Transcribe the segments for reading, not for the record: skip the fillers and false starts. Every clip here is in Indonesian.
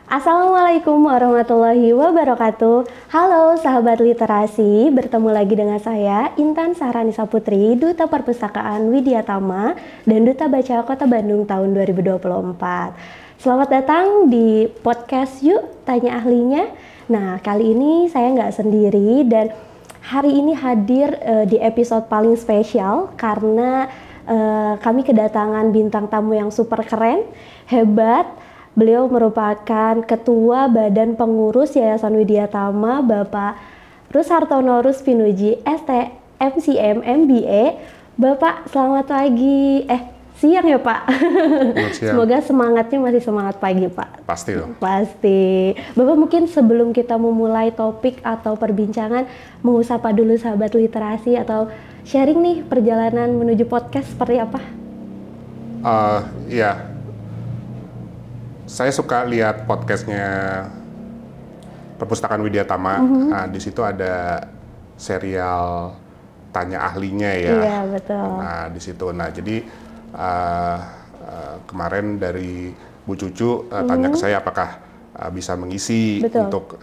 Assalamualaikum warahmatullahi wabarakatuh. Halo sahabat literasi, bertemu lagi dengan saya Intan Saharanisa Putri, Duta Perpustakaan Widya Tama dan Duta Baca Kota Bandung tahun 2024. Selamat datang di podcast Yuk Tanya Ahlinya. Nah, kali ini saya nggak sendiri dan hari ini hadir di episode paling spesial karena kami kedatangan bintang tamu yang super keren, hebat. Beliau merupakan Ketua Badan Pengurus Yayasan Widya Tama, Bapak Rushartono Ruspinuji, ST, MCM, MBA. Bapak, selamat pagi. Siang ya Pak? Siang. Semoga semangatnya masih semangat pagi Pak. Pasti dong. Pasti. Bapak mungkin sebelum kita memulai topik atau perbincangan, mau sapa dulu sahabat literasi atau sharing nih perjalanan menuju podcast seperti apa? Iya. Saya suka lihat podcastnya Perpustakaan Widya Tama. Nah, di situ ada serial Tanya Ahlinya ya. Iya, betul. Nah, di situ. Nah, jadi kemarin dari Bu Cucu tanya ke saya apakah bisa mengisi untuk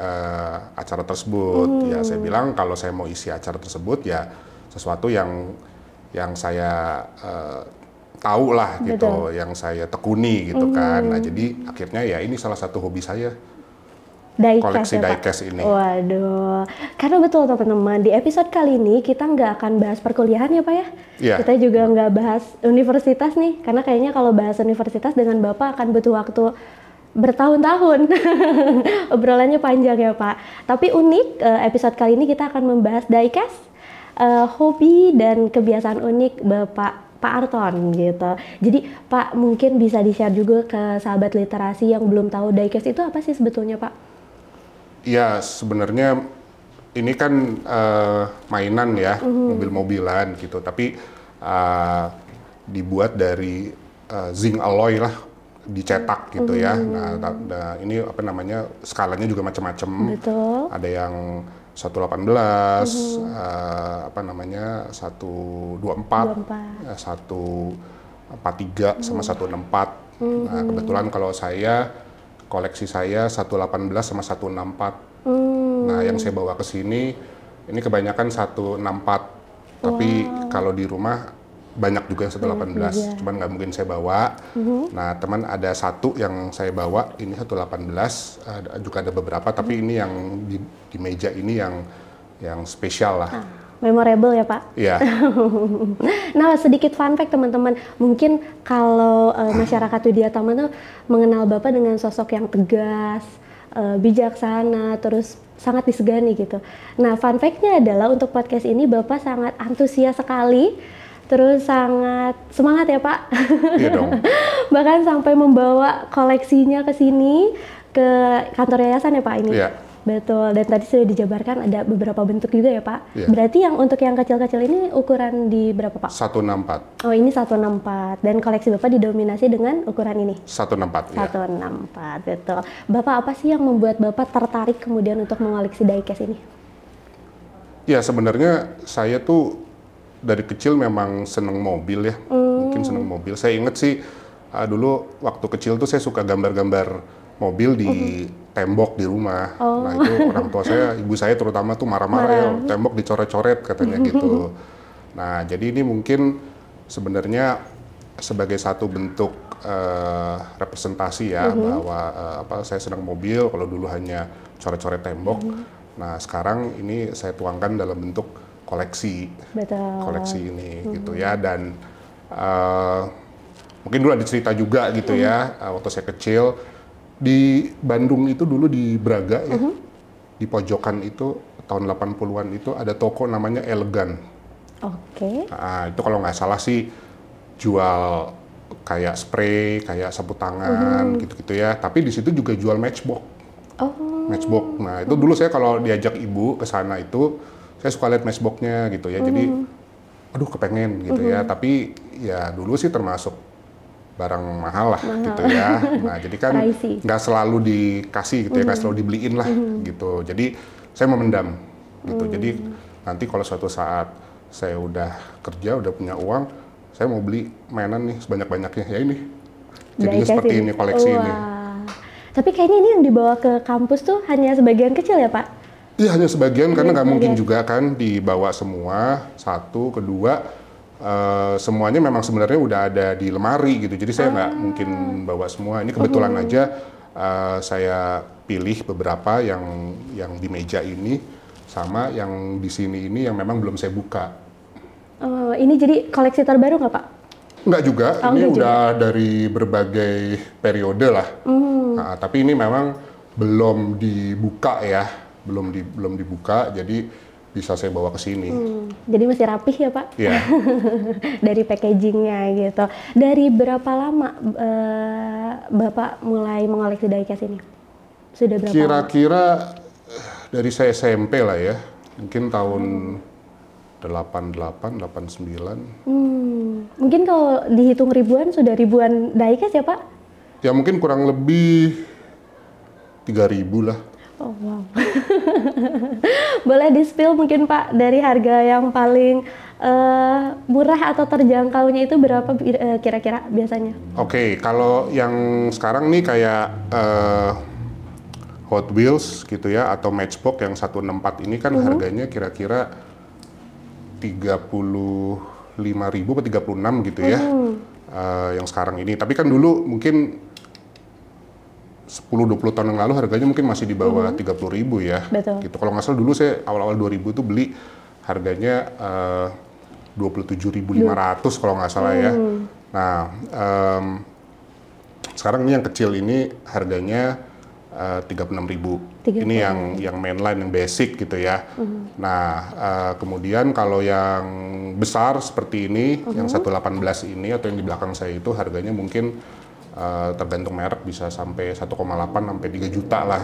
acara tersebut. Ya, saya bilang kalau saya mau isi acara tersebut ya sesuatu yang saya tahu lah gitu, yang saya tekuni gitu kan. Nah, jadi akhirnya ya ini salah satu hobi saya. Koleksi diecast ini. Waduh, karena betul teman-teman, di episode kali ini kita nggak akan bahas perkuliahan ya Pak ya? Yeah. Kita juga nggak bahas universitas nih, karena kayaknya kalau bahas universitas dengan Bapak akan butuh waktu bertahun-tahun. Obrolannya panjang ya Pak. Tapi unik, episode kali ini kita akan membahas diecast, hobi dan kebiasaan unik Bapak Arton gitu. Jadi Pak mungkin bisa di-share juga ke sahabat literasi yang belum tahu diecast itu apa sih sebetulnya Pak? Ya sebenarnya ini kan mainan ya, mobil-mobilan gitu. Tapi dibuat dari zinc alloy lah, dicetak gitu ya. Nah ini apa namanya, skalanya juga macam-macam. Betul. Ada yang 118, apa namanya 124, 143 sama 164. Nah, kebetulan kalau saya koleksi saya 118 sama 164. Nah, yang saya bawa ke sini ini kebanyakan 164. Tapi kalau di rumah banyak juga yang 118, cuman nggak mungkin saya bawa. Nah, teman ada satu yang saya bawa, ini 118, juga ada beberapa, tapi ini yang di meja ini yang spesial lah. Memorable ya Pak? Iya. Nah, sedikit fun fact teman-teman, mungkin kalau masyarakat Widya Tama tuh mengenal Bapak dengan sosok yang tegas, bijaksana, terus sangat disegani gitu. Nah, fun fact-nya adalah untuk podcast ini Bapak sangat antusias sekali, terus sangat semangat ya Pak. Iya dong. Bahkan sampai membawa koleksinya ke sini, ke kantor yayasan ya Pak ini. Iya. Betul, dan tadi sudah dijabarkan ada beberapa bentuk juga ya Pak. Iya. Berarti yang untuk yang kecil-kecil ini ukuran di berapa Pak? 164. Oh, ini 164 dan koleksi Bapak didominasi dengan ukuran ini? 164, ya. 164, betul. Bapak, apa sih yang membuat Bapak tertarik kemudian untuk mengoleksi diecast ini? Ya, sebenarnya saya tuh dari kecil memang seneng mobil ya. Mungkin seneng mobil. Saya inget sih dulu waktu kecil tuh saya suka gambar-gambar mobil di tembok di rumah. Nah, itu orang tua saya, ibu saya terutama tuh marah-marah ya, tembok dicoret-coret katanya gitu. Nah, jadi ini mungkin sebenarnya sebagai satu bentuk representasi ya, bahwa saya senang mobil, kalau dulu hanya coret-coret tembok. Nah, sekarang ini saya tuangkan dalam bentuk koleksi. Betul. Koleksi ini gitu ya. Dan mungkin dulu ada cerita juga gitu ya, waktu saya kecil di Bandung itu dulu di Braga ya, di pojokan itu tahun 80-an itu ada toko namanya Elegan. Oke. Nah, itu kalau nggak salah sih jual kayak spray, kayak sapu tangan gitu-gitu ya. Tapi di situ juga jual matchbox. Matchbox. Nah, itu dulu saya kalau diajak ibu ke sana itu saya suka lihat matchboxnya gitu ya. Jadi aduh kepengen gitu ya. Tapi ya dulu sih termasuk barang mahal lah gitu ya. Nah, jadi kan nggak selalu dikasih gitu ya, nggak selalu dibeliin lah gitu. Jadi saya memendam gitu. Jadi nanti kalau suatu saat saya udah kerja, udah punya uang, saya mau beli mainan nih sebanyak-banyaknya ya ini. Jadinya seperti ini koleksi ini. Tapi kayaknya ini yang dibawa ke kampus tuh hanya sebagian kecil ya Pak? Iya, hanya sebagian karena nggak mungkin sebagian. juga kan dibawa semua. Satu, kedua, semuanya memang sebenarnya udah ada di lemari gitu. Jadi saya nggak mungkin bawa semua. Ini kebetulan aja saya pilih beberapa yang di meja ini sama yang di sini ini yang memang belum saya buka. Ini jadi koleksi terbaru nggak Pak? Enggak juga, ini enggak udah dari berbagai periode lah. Nah, tapi ini memang belum dibuka ya, belum dibuka, jadi bisa saya bawa ke sini. Jadi masih rapih ya Pak? Iya. Dari packagingnya gitu. Dari berapa lama Bapak mulai mengoleksi diecast ini? Sudah berapa lama? Kira-kira dari saya SMP lah ya, mungkin tahun 88, 89. Mungkin kalau dihitung ribuan, sudah ribuan diecast ya Pak? Ya mungkin kurang lebih 3.000 lah. Oh wow. Boleh di-spill mungkin Pak dari harga yang paling murah atau terjangkaunya itu berapa kira-kira biasanya? Oke, kalau yang sekarang nih kayak Hot Wheels gitu ya, atau Matchbox yang 164 ini kan harganya kira-kira 35.000 atau 36 gitu ya, yang sekarang ini. Tapi kan dulu mungkin 10-20 tahun yang lalu harganya mungkin masih di bawah 30.000 ya. Betul. Gitu. Kalau nggak salah dulu saya awal-awal 2000 tuh beli harganya 27.500 kalau nggak salah ya. Nah, sekarang ini yang kecil ini harganya 36.000. Ini yang mainline, yang basic gitu ya. Nah, kemudian kalau yang besar seperti ini, yang 118 ini atau yang di belakang saya itu harganya mungkin tergantung merek bisa sampai 1,8 sampai 3 juta lah.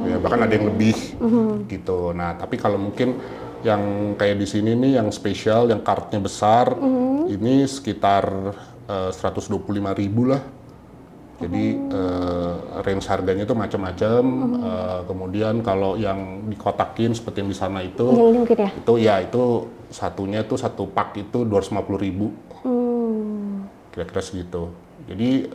Ya, bahkan ada yang lebih gitu. Nah, tapi kalau mungkin yang kayak di sini nih yang spesial, yang kartnya besar, ini sekitar 125.000 lah. Jadi range harganya itu macam-macam. Kemudian kalau yang dikotakin seperti yang di sana itu, Yang ini mungkin ya? itu ya itu satunya tuh satu pak itu 250.000. Kira-kira segitu. Jadi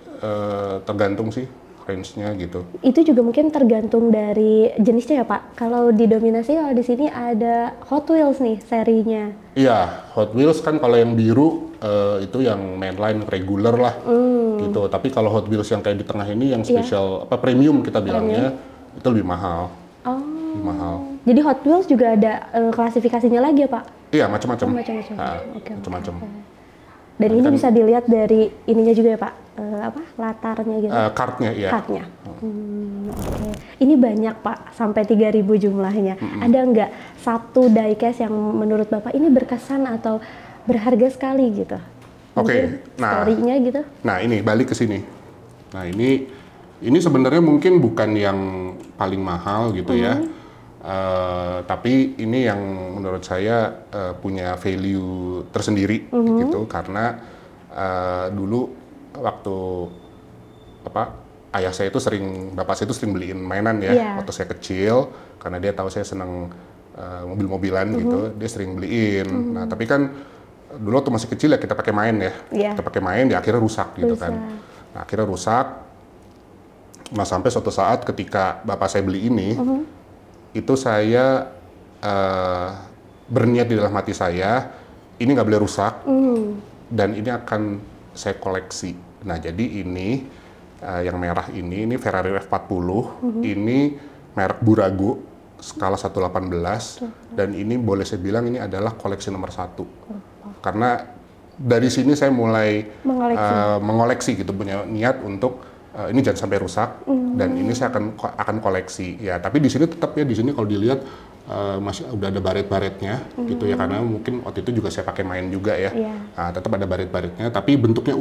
tergantung sih range-nya gitu. Itu juga mungkin tergantung dari jenisnya ya Pak. Kalau didominasi kalau di sini ada Hot Wheels nih serinya. Iya, Hot Wheels kan kalau yang biru itu yang mainline regular lah gitu. Tapi kalau Hot Wheels yang kayak di tengah ini yang spesial apa premium kita bilangnya itu lebih mahal. Lebih mahal. Jadi Hot Wheels juga ada klasifikasinya lagi ya Pak? Iya, macam-macam. Macam-macam. Oke. Macam-macam. Dan ini bisa dilihat dari ininya juga ya Pak, apa latarnya gitu? Kartnya, iya. Kartnya. Oke. Ini banyak Pak, sampai 3.000 jumlahnya. Ada nggak satu diecast yang menurut Bapak ini berkesan atau berharga sekali gitu? Oke. Nah, story-nya gitu? Nah ini balik ke sini. Nah ini sebenarnya mungkin bukan yang paling mahal gitu ya. Tapi ini yang menurut saya punya value tersendiri gitu karena dulu waktu ayah saya itu bapak saya itu sering beliin mainan ya waktu saya kecil karena dia tahu saya senang mobil-mobilan gitu, dia sering beliin. Nah tapi kan dulu waktu masih kecil ya kita pakai main ya, kita pakai main ya akhirnya rusak gitu kan. Nah akhirnya rusak. Nah sampai suatu saat ketika bapak saya beli ini itu saya berniat di dalam hati saya ini nggak boleh rusak dan ini akan saya koleksi. Nah jadi ini yang merah ini Ferrari F40 ini merek Burago skala 118 dan ini boleh saya bilang ini adalah koleksi nomor 1 karena dari sini saya mulai mengoleksi gitu, punya niat untuk ini jangan sampai rusak dan ini saya akan koleksi ya. Tapi di sini tetap ya, di sini kalau dilihat masih udah ada baret-baretnya gitu ya karena mungkin waktu itu juga saya pakai main juga ya. Nah, tetap ada baret-baretnya tapi bentuknya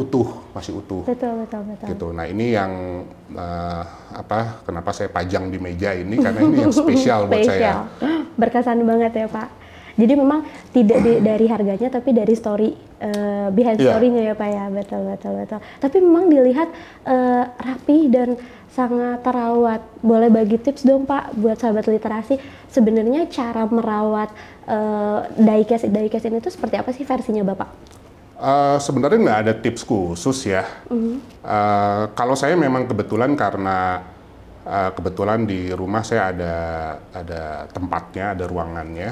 masih utuh. Betul. Gitu. Nah ini yang kenapa saya pajang di meja ini karena ini yang spesial buat saya. Berkesan banget ya Pak. Jadi memang tidak dari harganya tapi dari story behind story-nya ya Pak ya. Betul. Tapi memang dilihat rapi dan sangat terawat. Boleh bagi tips dong Pak buat sahabat literasi, sebenarnya cara merawat diecast ini tuh seperti apa sih versinya Bapak? Sebenarnya nggak ada tips khusus ya. Kalau saya memang kebetulan karena kebetulan di rumah saya ada tempatnya, ada ruangannya.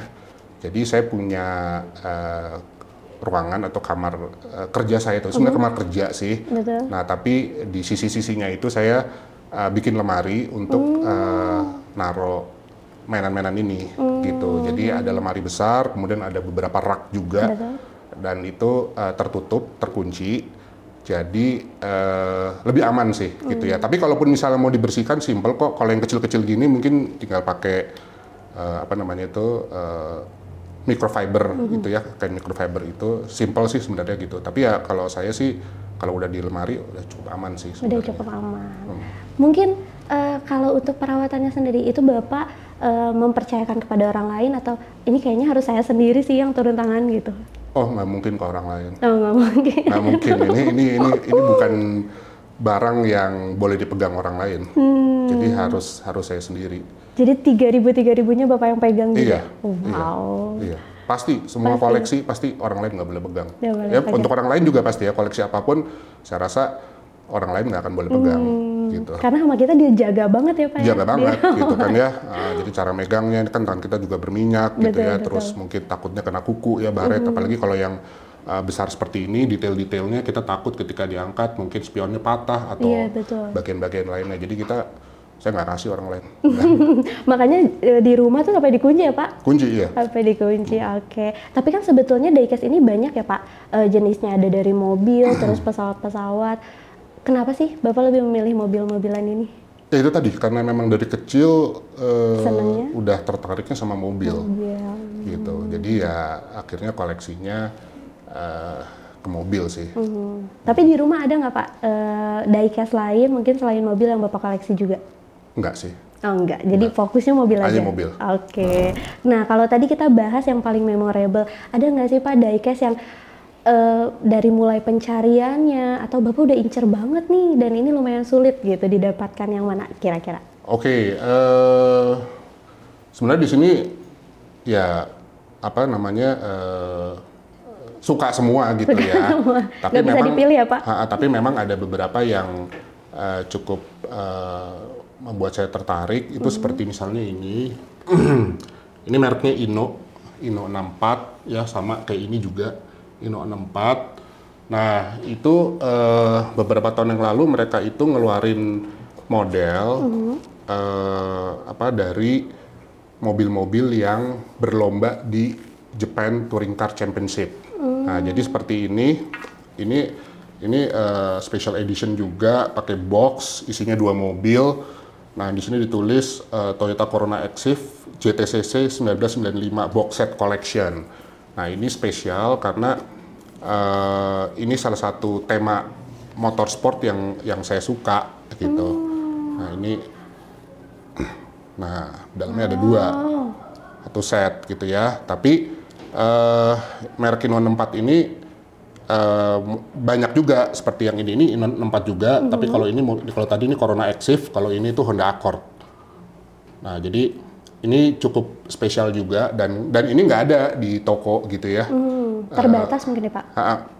Jadi saya punya ruangan atau kamar kerja saya itu sebenarnya kamar kerja sih. Betul. Nah tapi di sisi-sisinya itu saya bikin lemari untuk naruh mainan-mainan ini gitu. Jadi ada lemari besar, kemudian ada beberapa rak juga. Betul. Dan itu tertutup, terkunci. Jadi lebih aman sih gitu ya. Tapi kalaupun misalnya mau dibersihkan simple kok. Kalau yang kecil-kecil gini mungkin tinggal pakai apa namanya itu microfiber gitu ya, kain microfiber itu simple sih sebenarnya gitu. Tapi ya kalau saya sih kalau udah di lemari udah cukup aman sih sebenarnya. Udah cukup aman. Mungkin kalau untuk perawatannya sendiri itu Bapak mempercayakan kepada orang lain atau ini kayaknya harus saya sendiri sih yang turun tangan gitu? Oh nggak mungkin ke orang lain. Oh nggak mungkin. Nggak mungkin. Ini bukan barang yang boleh dipegang orang lain. Jadi harus saya sendiri. Jadi 3.000-3.000-nya Bapak yang pegang juga? Iya. Oh, wow. Iya. Pasti semua koleksi pasti orang lain nggak boleh pegang. Nggak boleh Ya pegang. untuk orang lain juga pasti ya, koleksi apapun saya rasa orang lain nggak akan boleh pegang gitu. Karena sama kita dijaga banget ya Pak? Jaga ya? banget gitu kan ya. Jadi cara megangnya kan tangan kita juga berminyak gitu Betul, ya. betul. Terus mungkin takutnya kena kuku ya baret. Apalagi kalau yang besar seperti ini, detail-detailnya kita takut ketika diangkat mungkin spionnya patah atau Iya, betul. bagian-bagian lainnya. Jadi saya nggak kasih orang lain. Makanya di rumah tuh sampai dikunci ya Pak? Kunci iya. Sampai dikunci, oke. Tapi kan sebetulnya diecast ini banyak ya Pak, jenisnya ada dari mobil, terus pesawat-pesawat. Kenapa sih Bapak lebih memilih mobil-mobilan ini? Ya itu tadi, karena memang dari kecil Senangnya? udah tertariknya sama mobil. Mobil. Gitu. Jadi ya akhirnya koleksinya ke mobil sih. Tapi di rumah ada nggak Pak diecast lain mungkin selain mobil yang Bapak koleksi juga? Enggak sih. Oh enggak, jadi fokusnya mobil aja? Hanya mobil. Oke. Nah kalau tadi kita bahas yang paling memorable, ada nggak sih Pak diecast yang dari mulai pencariannya atau Bapak udah incer banget nih dan ini lumayan sulit gitu didapatkan, yang mana kira-kira? Oke, sebenarnya di sini ya apa namanya suka semua gitu ya. Tapi nggak bisa dipilih ya Pak? Tapi memang ada beberapa yang cukup membuat saya tertarik. Itu seperti misalnya ini, ini mereknya Inno 64 ya, sama kayak ini juga Inno 64. Nah itu beberapa tahun yang lalu mereka itu ngeluarin model dari mobil-mobil yang berlomba di Japan Touring Car Championship. Nah, jadi seperti ini special edition juga, pakai box, isinya 2 mobil. Nah, di sini ditulis Toyota Corona Exif JTCC 1995 Box Set Collection. Nah, ini spesial karena ini salah satu tema motorsport yang saya suka gitu. Nah, ini dalamnya ada 2, satu set gitu ya. Tapi merek Inno 64 ini banyak juga seperti yang ini Inno 64 juga. Tapi kalau tadi ini Corona Exif, kalau ini tuh Honda Accord. Nah, jadi ini cukup spesial juga dan ini nggak ada di toko gitu ya. Terbatas mungkin ya Pak?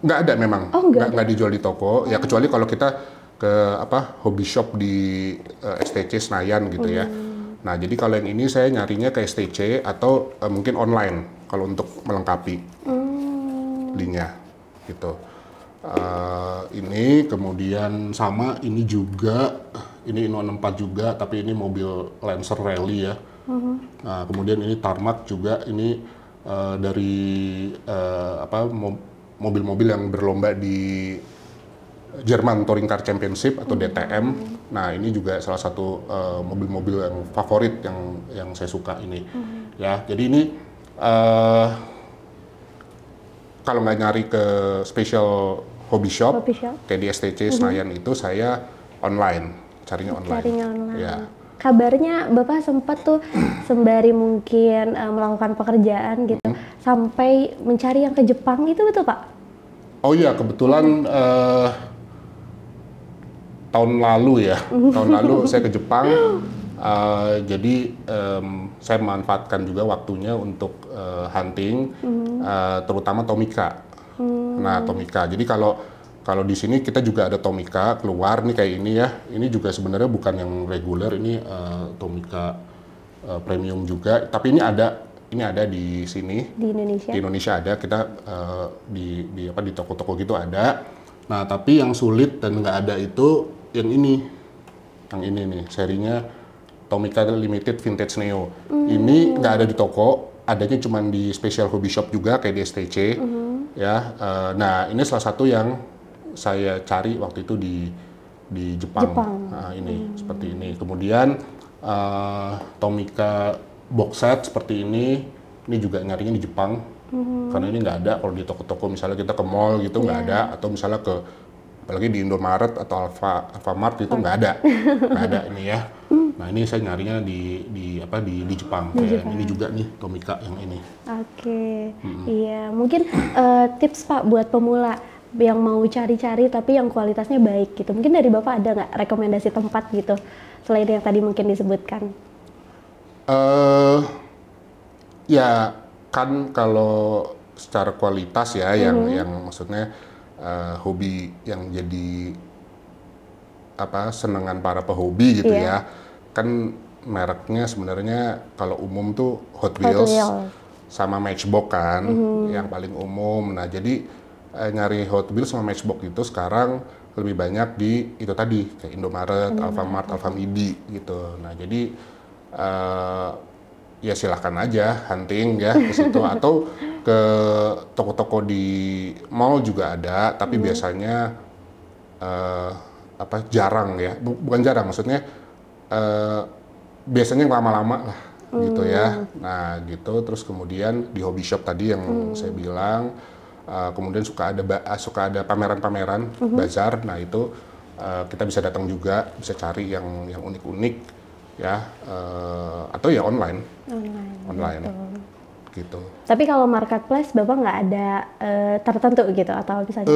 Nggak ada memang. Oh, nggak dijual di toko. Ya kecuali kalau kita ke hobby shop di STC Senayan gitu ya. Nah, jadi kalau yang ini saya nyarinya ke STC atau mungkin online kalau untuk melengkapi belinya gitu. Ini kemudian sama ini juga, ini Inno 64 juga, tapi ini mobil Lancer Rally ya. Nah, kemudian ini Tarmac juga, ini dari mobil-mobil yang berlomba di Jerman Touring Car Championship atau DTM. Nah, ini juga salah satu mobil-mobil yang favorit yang saya suka ini. Ya, jadi ini kalau nggak nyari ke special hobby shop kayak di STC Senayan itu, saya carinya online. Ya. Kabarnya Bapak sempat tuh sembari mungkin melakukan pekerjaan gitu, sampai mencari yang ke Jepang, itu betul Pak? Oh iya, kebetulan tahun lalu saya ke Jepang. Jadi saya memanfaatkan juga waktunya untuk hunting, terutama Tomica. Nah, Tomica. Jadi kalau Kalau di sini kita juga ada Tomica keluar nih kayak ini ya. Ini juga sebenarnya bukan yang reguler, ini Tomica premium juga. Tapi ini ada di sini. Di Indonesia. Di Indonesia ada, kita di toko-toko gitu ada. Nah, tapi yang sulit dan nggak ada itu yang ini. Yang ini nih, serinya Tomica Limited Vintage Neo. Ini nggak ada di toko, adanya cuma di special hobby shop juga kayak di STC. Ya, nah ini salah satu yang saya cari waktu itu di Jepang. Nah, ini seperti ini. Kemudian Tomica box set seperti ini juga nyarinya di Jepang. Karena ini nggak ada kalau di toko-toko, misalnya kita ke mall gitu nggak ada, atau misalnya apalagi di Indomaret atau Alfamart itu nggak ada ini ya. Nah, ini saya nyarinya di Jepang. Kayak ini juga nih Tomica yang ini. Oke. Iya, mungkin tips Pak buat pemula yang mau cari-cari tapi yang kualitasnya baik gitu. Mungkin dari Bapak ada nggak rekomendasi tempat gitu selain yang tadi mungkin disebutkan? Ya kan kalau secara kualitas ya, yang maksudnya hobi yang jadi senengan para pehobi gitu ya, kan mereknya sebenarnya kalau umum tuh Hot Wheels sama Matchbox kan, yang paling umum. Nah, jadi nyari Hot Wheels sama Matchbox itu sekarang lebih banyak di itu tadi kayak Indomaret, Alfamart, Alfamidi gitu. Nah, jadi ya silahkan aja hunting ya ke situ atau ke toko-toko di mall juga ada, tapi biasanya jarang ya, bukan jarang, maksudnya biasanya lama-lama lah gitu ya. Nah gitu, terus kemudian di hobby shop tadi yang saya bilang, kemudian suka ada pameran-pameran bazar. Nah itu kita bisa datang juga, bisa cari yang unik-unik ya, atau ya online gitu. Tapi kalau marketplace Bapak nggak ada tertentu gitu atau misalnya?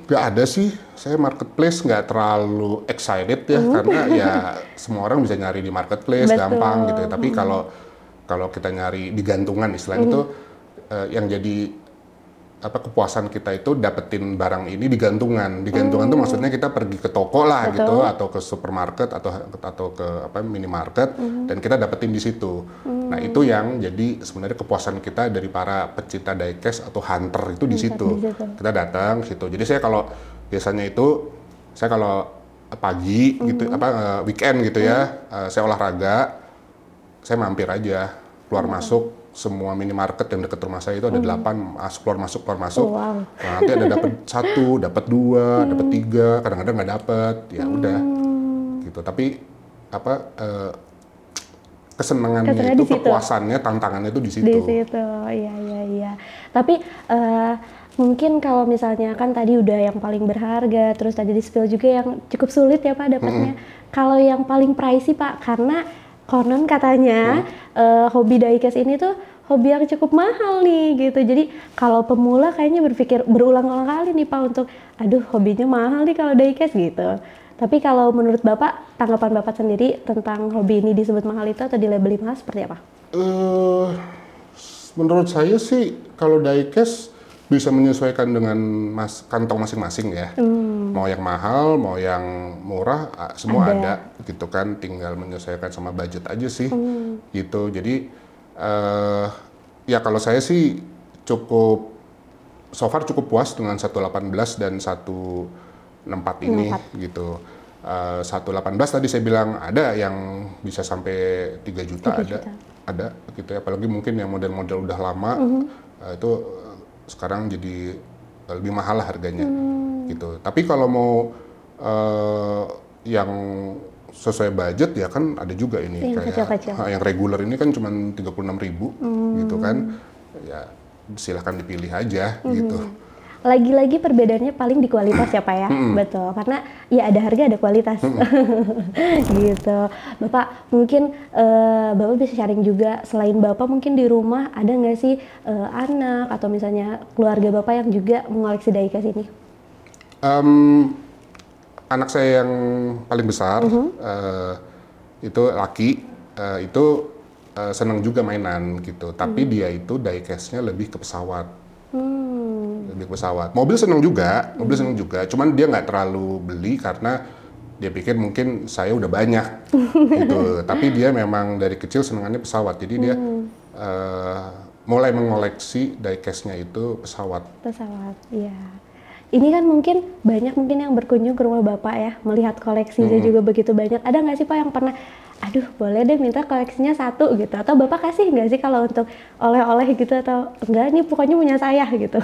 Nggak ada sih, saya marketplace nggak terlalu excited ya, karena ya semua orang bisa nyari di marketplace gampang gitu ya. Tapi kalau kita nyari di gantungan istilahnya itu yang jadi kepuasan kita itu dapetin barang ini di gantungan. Di gantungan tuh maksudnya kita pergi ke toko lah gitu, atau ke supermarket atau ke minimarket, dan kita dapetin di situ. Nah, itu yang jadi sebenarnya kepuasan kita dari para pecinta diecast atau hunter itu di situ. Kita datang situ. Jadi saya kalau biasanya itu kalau pagi gitu weekend gitu ya, saya olahraga, saya mampir aja, keluar masuk semua minimarket yang dekat rumah saya itu ada 8, keluar masuk. Wow. Nah, nanti ada dapat 1, dapat 2, dapat 3, kadang-kadang nggak dapat, ya udah gitu. Tapi kesenangannya itu, kepuasannya, tantangannya itu di situ. Di situ, iya. Tapi mungkin kalau misalnya kan tadi udah yang paling berharga, terus tadi di spill juga yang cukup sulit ya Pak dapatnya. Kalau yang paling pricey Pak, karena konon katanya hobi diecast ini tuh hobi yang cukup mahal nih gitu. Jadi kalau pemula kayaknya berpikir berulang-ulang kali nih Pak untuk hobinya mahal nih kalau diecast gitu. Tapi kalau menurut Bapak, tanggapan Bapak sendiri tentang hobi ini disebut mahal itu atau dilabeli mahal seperti apa? Menurut saya sih kalau diecast bisa menyesuaikan dengan kantong masing-masing ya. Mau yang mahal, mau yang murah, semua ada gitu kan. Tinggal menyesuaikan sama budget aja sih gitu. Jadi ya kalau saya sih so far cukup puas dengan 118 dan 164 ini gitu. 118 tadi saya bilang ada yang bisa sampai 3 juta, ada gitu ya. Apalagi mungkin yang model-model udah lama itu sekarang jadi lebih mahal lah harganya gitu. Tapi kalau mau yang sesuai budget ya kan ada juga ini yang kayak yang reguler ini kan cuma 36.000 gitu kan, ya silahkan dipilih aja gitu. Lagi-lagi perbedaannya paling di kualitas ya Pak ya, betul, karena ya ada harga ada kualitas gitu. Bapak mungkin Bapak bisa sharing juga, selain Bapak mungkin di rumah ada nggak sih anak atau misalnya keluarga Bapak yang juga mengoleksi diecast ini? Anak saya yang paling besar itu laki, itu senang juga mainan gitu, tapi dia itu diecast-nya lebih ke pesawat lebih ke pesawat. Mobil seneng juga, cuman dia nggak terlalu beli karena dia pikir mungkin saya udah banyak gitu. Tapi dia memang dari kecil senengannya pesawat, jadi dia mulai mengoleksi diecast-nya itu pesawat. Pesawat, iya. Ini kan banyak yang berkunjung ke rumah Bapak ya, melihat koleksinya juga begitu banyak. Ada nggak sih Pak yang pernah, aduh boleh deh minta koleksinya satu gitu, atau Bapak kasih nggak sih kalau untuk oleh-oleh gitu, atau enggak ini pokoknya punya saya gitu?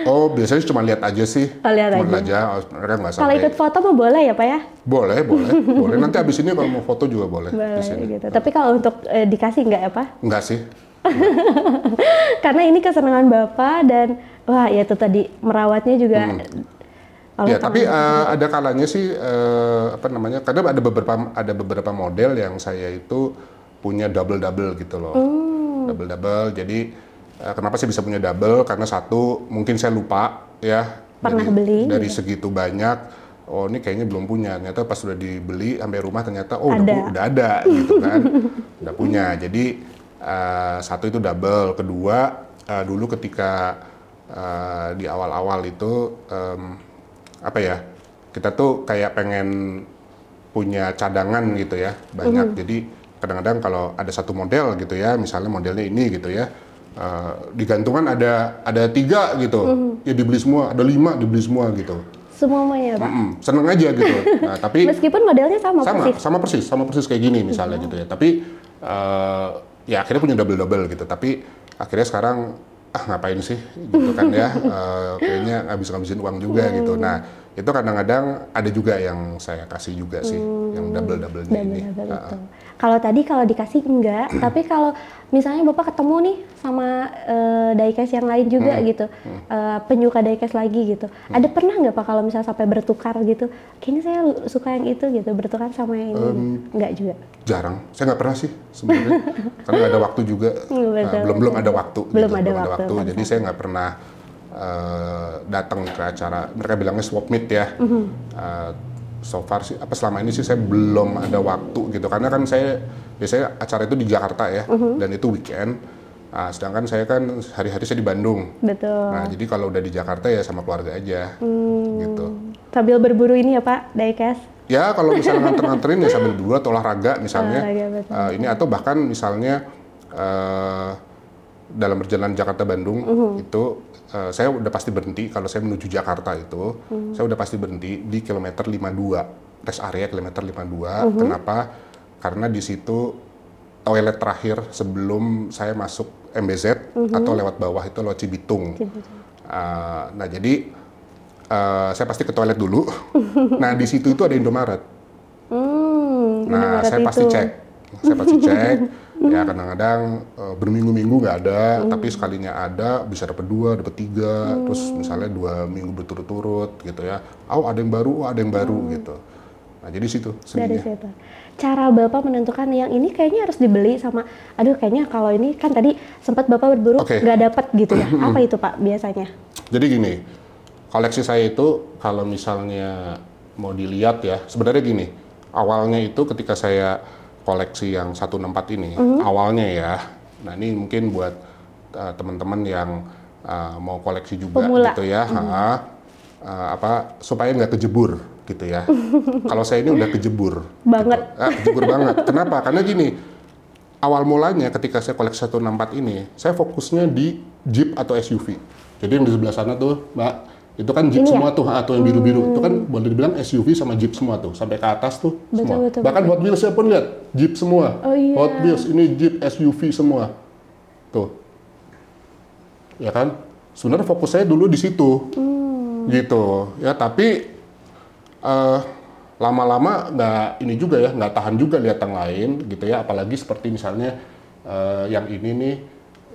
Oh, biasanya cuma lihat aja sih. Lihat cuma aja. Mereka nggak sampai. Kalau ikut foto mah boleh ya Pak ya? Boleh. Nanti abis ini kalau mau foto juga boleh. Boleh gitu. Tapi kalau untuk dikasih nggak ya Pak? Nggak sih. Karena ini kesenangan Bapak dan wah ya itu tadi merawatnya juga. Ya, tapi ada kalanya sih karena ada beberapa model yang saya itu punya double gitu loh. Double. Jadi kenapa saya bisa punya double? Karena satu, mungkin saya lupa ya. Pernah beli. Dari segitu banyak, oh ini kayaknya belum punya. Ternyata pas sudah dibeli sampai rumah ternyata udah ada gitu kan. Udah punya. Jadi satu itu double. Kedua, dulu ketika di awal-awal itu kita tuh kayak pengen punya cadangan gitu ya, banyak. Jadi kadang-kadang kalau ada satu model gitu ya, misalnya modelnya ini gitu ya, di gantungan ada 3 gitu, ya dibeli semua, ada 5 dibeli semua gitu. Semuanya Pak? Seneng aja gitu. Nah, tapi meskipun modelnya sama persis kayak gini misalnya gitu ya. Tapi ya akhirnya punya double gitu. Tapi akhirnya sekarang ngapain sih gitu kan ya, kayaknya ngabisin uang juga gitu. Nah itu kadang-kadang ada juga yang saya kasih juga sih, yang double-nya ini. Kalau dikasih enggak, tapi kalau misalnya Bapak ketemu nih sama diecast yang lain juga gitu, penyuka diecast lagi gitu, ada pernah nggak Pak kalau misalnya sampai bertukar gitu, kayaknya saya suka yang itu gitu, bertukar sama yang ini? Enggak juga? Jarang, saya nggak pernah sih sebenarnya, karena nggak ada waktu juga. Belum ada waktu. Jadi saya nggak pernah datang ke acara, mereka bilangnya swap meet ya. So far sih, selama ini sih saya belum ada waktu gitu, karena kan saya biasanya acara itu di Jakarta ya, dan itu weekend. Sedangkan saya kan hari-hari saya di Bandung. Betul. Nah jadi kalau udah di Jakarta ya sama keluarga aja, gitu. Sambil berburu ini ya Pak, diecast? Ya kalau misalnya nganter-nganterin ya sambil berburu atau olahraga misalnya, ini atau bahkan misalnya dalam perjalanan Jakarta-Bandung itu saya udah pasti berhenti, kalau saya menuju Jakarta itu saya udah pasti berhenti di kilometer 52, rest area kilometer 52. Kenapa? Karena di situ toilet terakhir sebelum saya masuk MBZ atau lewat bawah itu lewat Cibitung. Nah jadi saya pasti ke toilet dulu. Nah di situ itu ada Indomaret. Nah saya pasti cek. Ya kadang-kadang berminggu-minggu nggak ada, tapi sekalinya ada bisa dapat 2, dapat 3, terus misalnya 2 minggu berturut-turut gitu ya. Ada yang baru gitu. Nah jadi situ seninya. Dari situ. Cara Bapak menentukan yang ini kayaknya harus dibeli sama, aduh kayaknya kalau ini kan tadi sempat Bapak berburu nggak dapat gitu ya. Apa itu Pak biasanya? Jadi gini, koleksi saya itu kalau misalnya mau dilihat ya, sebenarnya gini, awalnya itu ketika saya koleksi yang 164 ini, awalnya ya, nah ini mungkin buat teman-teman yang mau koleksi juga pemula gitu ya, supaya nggak kejebur gitu ya. Kalau saya ini udah kejebur banget. Gitu. Kejebur banget. Kenapa? Karena gini, awal mulanya ketika saya koleksi 164 ini, saya fokusnya di Jeep atau SUV. Jadi yang di sebelah sana tuh, Mbak, itu kan Jeep ini semua ya? Tuh yang biru-biru. Itu kan boleh dibilang SUV sama Jeep semua tuh, sampai ke atas tuh semua. Bahkan Hot Wheels saya pun lihat, Jeep semua. Hot Wheels, ini Jeep SUV semua. Tuh. Ya kan? Sebenarnya fokus saya dulu di situ. Gitu. Ya, tapi lama-lama nggak tahan juga lihat yang lain gitu ya, apalagi seperti misalnya yang ini nih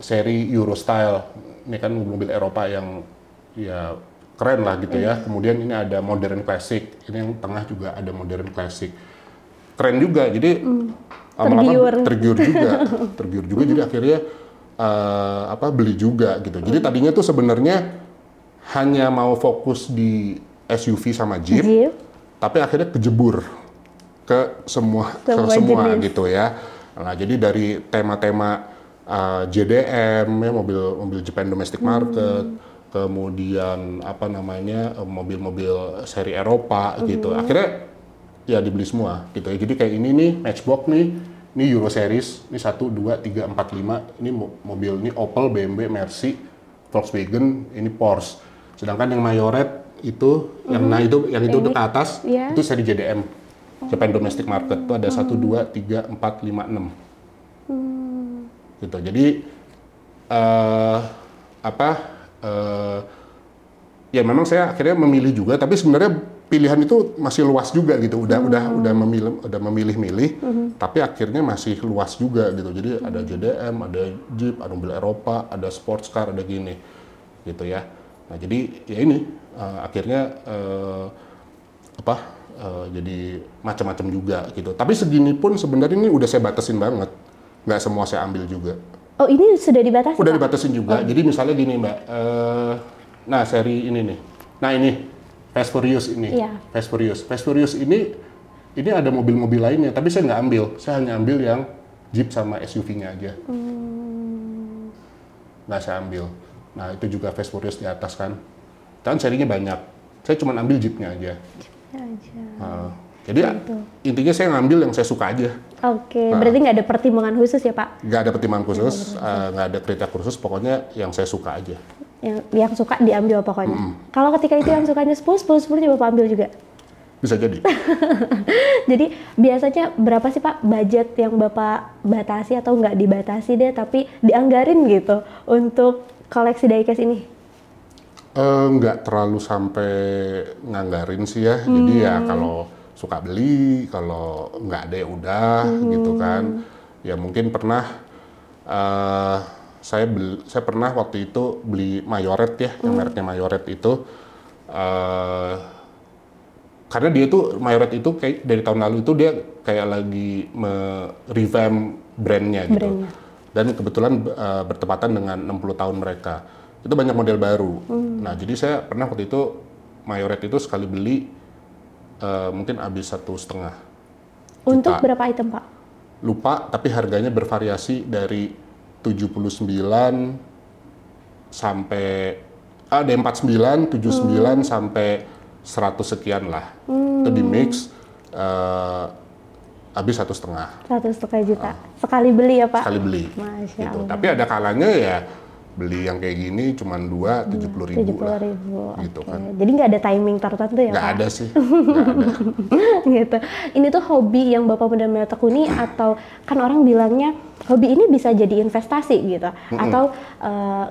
seri Eurostyle, ini kan mobil Eropa yang ya keren lah gitu ya. Kemudian ini ada Modern Classic, ini yang tengah juga ada Modern Classic, keren juga. Jadi lama-lama tergiur juga jadi akhirnya beli juga gitu. Jadi tadinya tuh sebenarnya hanya mau fokus di SUV sama Jeep, tapi akhirnya kejebur ke semua gitu ya. Nah, jadi dari tema-tema JDM ya, mobil Japan Domestic Market, kemudian apa namanya mobil-mobil seri Eropa gitu. Akhirnya ya dibeli semua gitu ya. Jadi kayak ini nih Matchbox nih, ini Euro Series, ini 1, 2, 3, 4, 5, ini mobil ini Opel, BMW, Mercy, Volkswagen, ini Porsche. Sedangkan yang Mayoret itu, yang itu ke atas, itu seri JDM, Japan Domestic Market, itu ada 1, 2, 3, 4, 5, 6. Gitu. Jadi ya memang saya akhirnya memilih juga, tapi sebenarnya pilihan itu masih luas juga gitu. Udah memilih-milih, tapi akhirnya masih luas juga gitu. Jadi ada JDM, ada Jeep, ada mobil Eropa, ada sports car, ada gini gitu ya. Nah jadi ya ini akhirnya jadi macam-macam juga gitu. Tapi segini pun sebenarnya ini udah saya batasin banget, nggak semua saya ambil juga. Oh ini sudah dibatasi? Udah dibatasin juga. Jadi misalnya gini Mbak, nah seri ini nih, nah ini Fast Furious ini, Fast Furious ini ada mobil-mobil lainnya, tapi saya nggak ambil, saya hanya ambil yang Jeep sama SUV-nya aja. Nggak saya ambil. Nah itu juga Fast Furious di atas kan serinya banyak, saya cuma ambil Jeep-nya aja. Jadi intinya saya ngambil yang saya suka aja. Oke, berarti nggak ada pertimbangan khusus ya Pak? Nggak ada pertimbangan khusus, nggak ada kriteria khusus, pokoknya yang saya suka aja. Yang suka diambil pokoknya. Kalau ketika itu yang sukanya 10 coba Bapak ambil juga? Bisa jadi. Jadi biasanya berapa sih Pak budget yang Bapak batasi atau nggak dibatasi deh, tapi dianggarin gitu untuk koleksi diecast ini? Nggak terlalu sampai nganggarin sih ya. Jadi ya kalau suka beli, kalau nggak ada ya udah gitu kan. Ya mungkin pernah saya pernah waktu itu beli Mayoret ya, yang mereknya Mayoret itu karena dia itu Mayoret itu kayak dari tahun lalu itu dia kayak lagi revamp brandnya gitu. Dan kebetulan bertepatan dengan 60 tahun mereka. Itu banyak model baru. Nah, jadi saya pernah waktu itu Mayoret itu sekali beli mungkin habis 1,5 juta. Untuk berapa item, Pak? Lupa, tapi harganya bervariasi dari 79 sampai ada 49, 79 sampai 100 sekian lah. Itu di mix habis 1,5. 1,5 juta. Sekali beli ya, Pak? Sekali beli. Masya gitu. Allah. Tapi ada kalanya ya beli yang kayak gini cuma 70.000 lah. Gitu kan. Jadi nggak ada timing tertentu ya, nggak Pak? ada sih. Nggak ada. Gitu. Ini tuh hobi yang Bapak benar-benar tekuni atau kan orang bilangnya hobi ini bisa jadi investasi gitu. Atau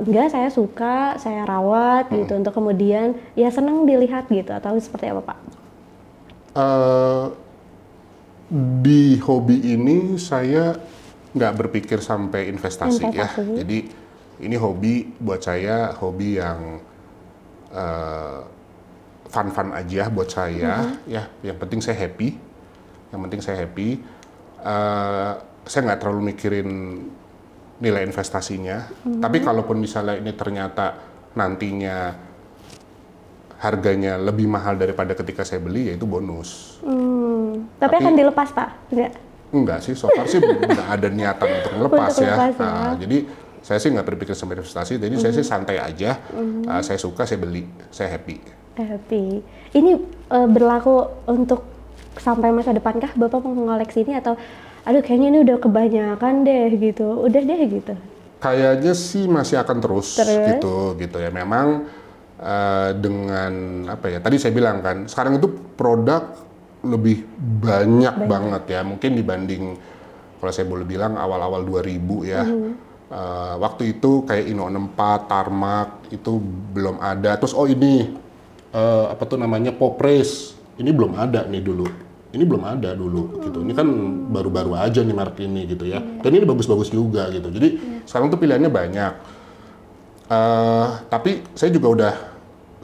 enggak, saya suka, saya rawat gitu untuk kemudian ya senang dilihat gitu, atau seperti apa, Pak? Di hobi ini saya nggak berpikir sampai investasi ya. Jadi ini hobi buat saya, hobi yang fun-fun aja buat saya. Ya, yang penting saya happy. Saya nggak terlalu mikirin nilai investasinya. Tapi kalaupun misalnya ini ternyata nantinya harganya lebih mahal daripada ketika saya beli, ya itu bonus. Tapi akan dilepas, Pak? Enggak sih, so far sih nggak ada niatan untuk ngelepas ya. Nah, jadi saya sih nggak berpikir sampai investasi, jadi saya sih santai aja. Saya suka, saya beli, saya happy. Happy. Ini berlaku untuk sampai masa depan kah Bapak mengoleksi ini, atau aduh kayaknya ini udah kebanyakan deh gitu, udah deh gitu? Kayaknya sih masih akan terus. gitu ya. Memang dengan apa ya? Tadi saya bilang kan, sekarang itu produk lebih banyak banget ya. Mungkin dibanding kalau saya boleh bilang awal-awal 2000 ya. Waktu itu kayak Inno 64, Tarmac itu belum ada. Terus ini apa tuh namanya Poprace, ini belum ada nih dulu. Ini belum ada dulu gitu. Ini kan baru-baru aja nih merek ini gitu ya. Dan ini bagus-bagus juga gitu. Jadi sekarang tuh pilihannya banyak. Tapi saya juga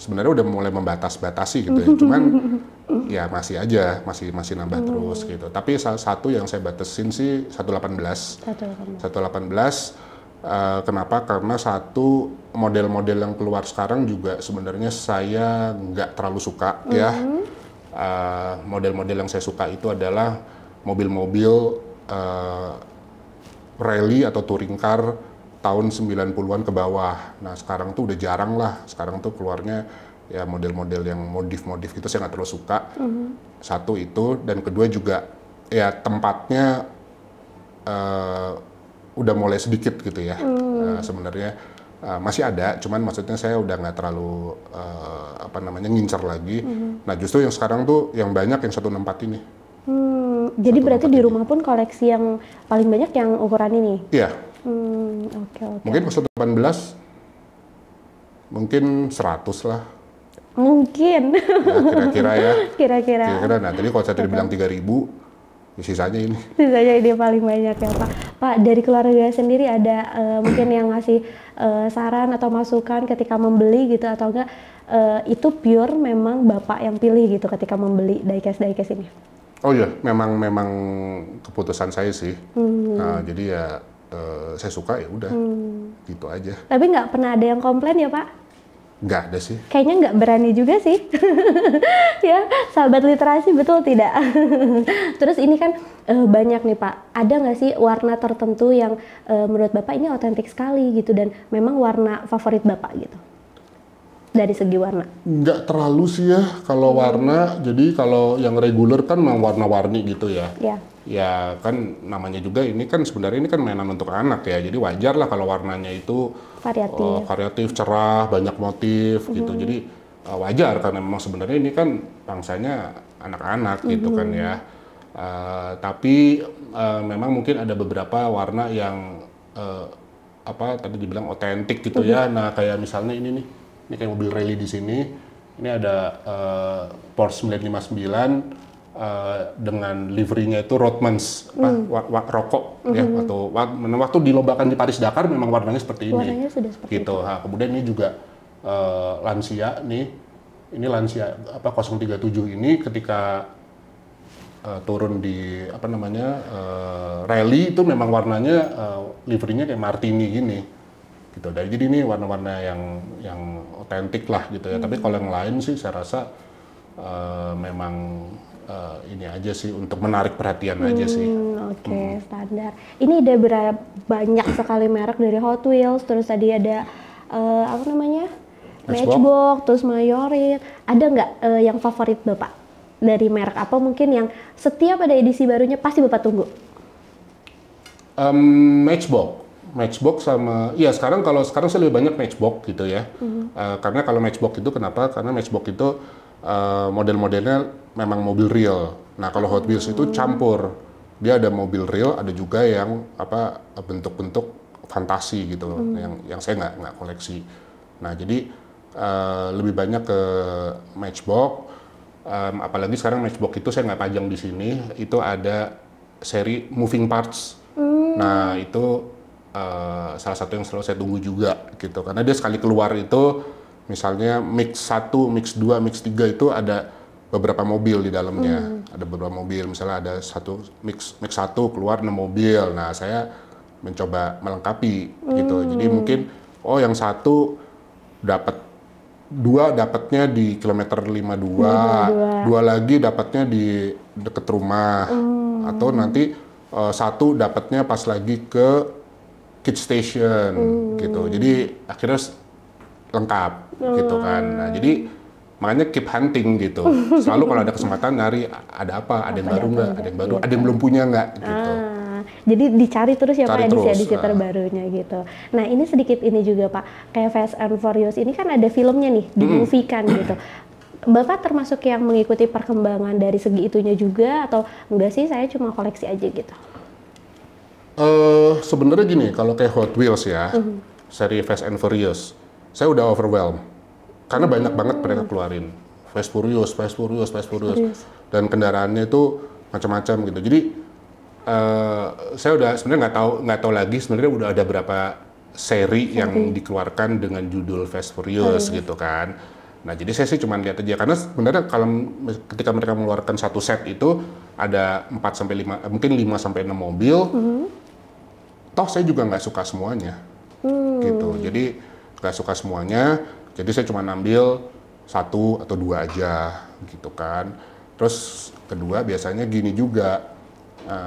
sebenarnya udah mulai membatasi gitu ya. Cuman ya masih aja, masih nambah terus gitu. Tapi salah satu yang saya batasin sih 118. Kenapa? Karena satu model-model yang keluar sekarang juga sebenarnya saya nggak terlalu suka ya. Model-model yang saya suka itu adalah mobil-mobil rally atau touring car tahun 90-an ke bawah. Nah sekarang tuh udah jarang lah, sekarang tuh keluarnya ya model-model yang modif-modif gitu saya nggak terlalu suka. Satu itu, dan kedua juga ya tempatnya udah mulai sedikit gitu ya. Sebenarnya masih ada, cuman maksudnya saya udah nggak terlalu apa namanya ngincer lagi. Nah justru yang sekarang tuh yang banyak yang 164 ini. Jadi berarti di rumah pun koleksi yang paling banyak yang ukuran ini? Iya. Oke. Mungkin 118, mungkin 100 lah. Mungkin. Ya, kira-kira ya. Kira-kira. Nah tadi kalau saya tadi bilang 3.000, sisanya ini. Sisanya ini paling banyak ya Pak. Pak, dari keluarga sendiri ada mungkin yang ngasih saran atau masukan ketika membeli gitu, atau enggak itu pure memang Bapak yang pilih gitu ketika membeli diecast ini? Oh iya, memang keputusan saya sih. Nah, jadi ya saya suka ya udah, gitu aja. Tapi nggak pernah ada yang komplain ya Pak? Nggak ada sih. Kayaknya nggak berani juga sih. Ya, sahabat literasi, betul tidak? Terus ini kan banyak nih Pak, ada nggak sih warna tertentu yang menurut Bapak ini otentik sekali gitu, dan memang warna favorit Bapak gitu? Dari segi warna? Nggak terlalu sih ya kalau warna, jadi kalau yang reguler kan memang warna-warni gitu ya. Iya. Ya kan namanya juga ini kan sebenarnya ini kan mainan untuk anak ya, jadi wajar lah kalau warnanya itu variatif, cerah, banyak motif gitu. Jadi wajar karena memang sebenarnya ini kan bangsanya anak-anak gitu kan ya. Tapi memang mungkin ada beberapa warna yang apa tadi dibilang otentik gitu ya. Nah kayak misalnya ini nih. Ini kayak mobil rally di sini. Ini ada Porsche 959 dengan liverynya itu Rothmans, rokok ya. Waktu dilombakan di Paris Dakar memang warnanya seperti ini. Warnanya sudah seperti gitu. itu. Nah, kemudian ini juga Lancia nih. Ini Lancia 037 ini ketika turun di apa namanya rally itu memang warnanya liverynya kayak Martini gini. Gitu. Jadi ini warna-warna yang otentik lah gitu ya. Tapi kalau yang lain sih saya rasa memang ini aja sih untuk menarik perhatian aja sih. Oke, standar. Ini ada banyak sekali merek dari Hot Wheels, terus tadi ada apa namanya? Matchbox, terus Mayorit. Ada nggak yang favorit Bapak dari merek apa mungkin yang setiap ada edisi barunya pasti Bapak tunggu? Matchbox sama, ya sekarang saya lebih banyak Matchbox gitu ya. Karena kalau Matchbox itu kenapa? Karena Matchbox itu model-modelnya memang mobil real. Nah kalau Hot Wheels itu campur, dia ada mobil real, ada juga yang apa bentuk-bentuk fantasi gitu, yang saya nggak koleksi. Nah jadi lebih banyak ke Matchbox, apalagi sekarang Matchbox itu saya nggak pajang di sini, itu ada seri Moving Parts. Nah itu salah satu yang selalu saya tunggu juga gitu, karena dia sekali keluar itu misalnya mix 1, mix 2, mix 3 itu ada beberapa mobil di dalamnya. Ada beberapa mobil, misalnya ada satu mix 1 keluar 6 mobil. Nah saya mencoba melengkapi gitu, jadi mungkin yang satu dapat 2 dapatnya di kilometer 52, 2 lagi dapatnya di deket rumah, atau nanti 1 dapatnya pas lagi ke Kid Station gitu. Jadi akhirnya lengkap gitu kan. Nah, jadi makanya keep hunting gitu. Selalu kalau ada kesempatan nyari ada apa, ada yang baru nggak, ada yang baru, ada yang belum punya nggak gitu. Jadi dicari terus ya Pak edisi terbarunya gitu. Nah ini sedikit ini juga Pak, kayak Fast and Furious ini kan ada filmnya nih, di-movie-kan gitu. Bapak termasuk yang mengikuti perkembangan dari segi itunya juga, atau enggak sih saya cuma koleksi aja gitu? Sebenarnya gini, kalau kayak Hot Wheels ya, seri Fast and Furious, saya udah overwhelmed karena banyak banget mereka keluarin Fast Furious, dan kendaraannya itu macam-macam gitu. Jadi saya udah sebenarnya nggak tahu lagi sebenarnya udah ada berapa seri yang dikeluarkan dengan judul Fast Furious gitu kan. Nah jadi saya sih cuma lihat aja, karena sebenarnya kalau ketika mereka mengeluarkan satu set itu ada 4 sampai 5, mungkin 5 sampai 6 mobil. Toh saya juga nggak suka semuanya, gitu. Jadi nggak suka semuanya, jadi saya cuma ambil 1 atau 2 aja, gitu kan. Terus kedua biasanya gini juga,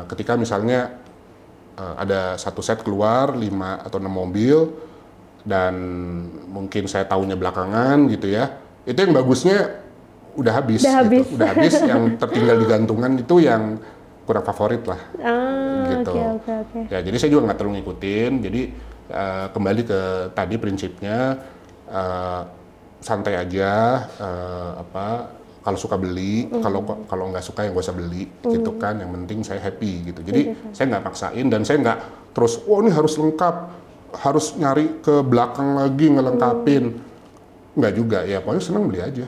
ketika misalnya ada satu set keluar 5 atau 6 mobil, dan mungkin saya tahunya belakangan gitu ya. Itu yang bagusnya udah habis. Udah habis. Yang tertinggal di gantungan itu yang kurang favorit lah. Gitu. Oke. Ya, jadi saya juga nggak terlalu ngikutin. Jadi kembali ke tadi prinsipnya, santai aja. Kalau suka beli, kalau nggak suka yang gak usah beli, gitu kan. Yang penting saya happy gitu. Jadi saya nggak paksain, dan saya nggak terus, ini harus lengkap, harus nyari ke belakang lagi ngelengkapin. Nggak juga, ya pokoknya senang beli aja.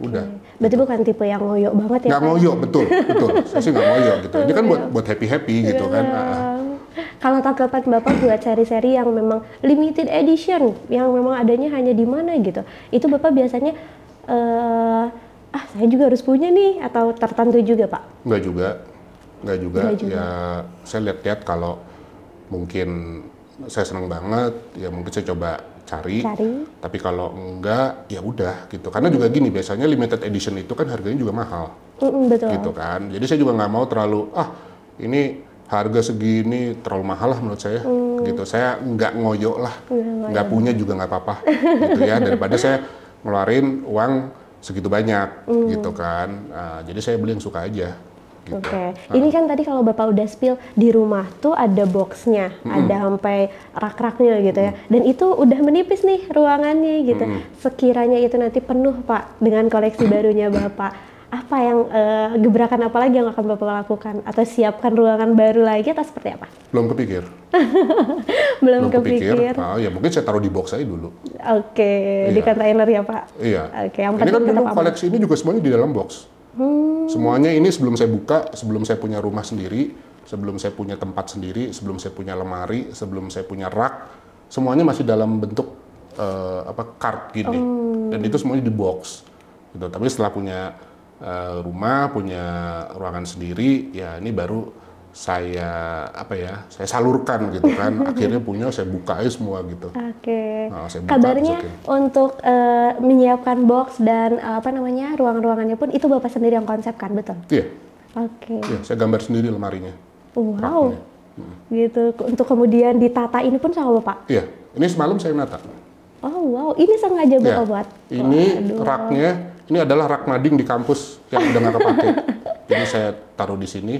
Udah. Berarti bukan tipe yang ngoyo banget ya? Nggak ngoyo, betul. Saya sih nggak ngoyo gitu. Ini kan buat happy gitu kan. Kalau tanggapan Bapak buat seri-seri yang memang limited edition, yang memang adanya hanya di mana gitu, itu Bapak biasanya saya juga harus punya nih, atau tertentu juga Pak? Nggak juga. Ya saya lihat kalau mungkin saya senang banget, ya mungkin saya coba cari. Tapi kalau enggak, ya udah gitu. Karena juga gini, biasanya limited edition itu kan harganya juga mahal. Betul. Gitu kan. Jadi saya juga nggak mau terlalu, ini harga segini terlalu mahal lah menurut saya. Gitu. Saya nggak ngoyo lah. Nggak punya juga nggak apa-apa. Gitu ya. Daripada saya ngeluarin uang segitu banyak. Gitu kan. Jadi saya beli yang suka aja. Gitu. Oke. Ini kan tadi kalau Bapak udah spill, di rumah tuh ada boxnya, ada sampai rak-raknya gitu ya. Dan itu udah menipis nih ruangannya gitu. Sekiranya itu nanti penuh Pak dengan koleksi barunya Bapak, apa yang gebrakan apa lagi yang akan Bapak lakukan? Atau siapkan ruangan baru lagi atau seperti apa? Belum kepikir. Belum kepikir. Ya mungkin saya taruh di box aja dulu. Oke, di kontainer ya Pak? Iya. Oke, yang ini kan dulu koleksi ini juga semuanya di dalam box. Semuanya ini sebelum saya buka, sebelum saya punya rumah sendiri, sebelum saya punya tempat sendiri, sebelum saya punya lemari, sebelum saya punya rak, semuanya masih dalam bentuk card gini. Dan itu semuanya di box. Gitu. Tapi setelah punya rumah, punya ruangan sendiri, ya ini baru saya saya salurkan gitu kan. Akhirnya punya, saya buka aja semua gitu. Oke. Kabarnya untuk menyiapkan box dan ruang-ruangannya pun itu Bapak sendiri yang konsepkan, betul? Iya. Oke. Iya, saya gambar sendiri lemarinya. Wow. Gitu. Untuk kemudian ditata ini pun sama Bapak? Iya. Ini semalam saya nata. Oh wow, ini sengaja Bapak buat? Ini raknya, ini adalah rak mading di kampus yang udah nggak kepake. Jadi saya taruh di sini.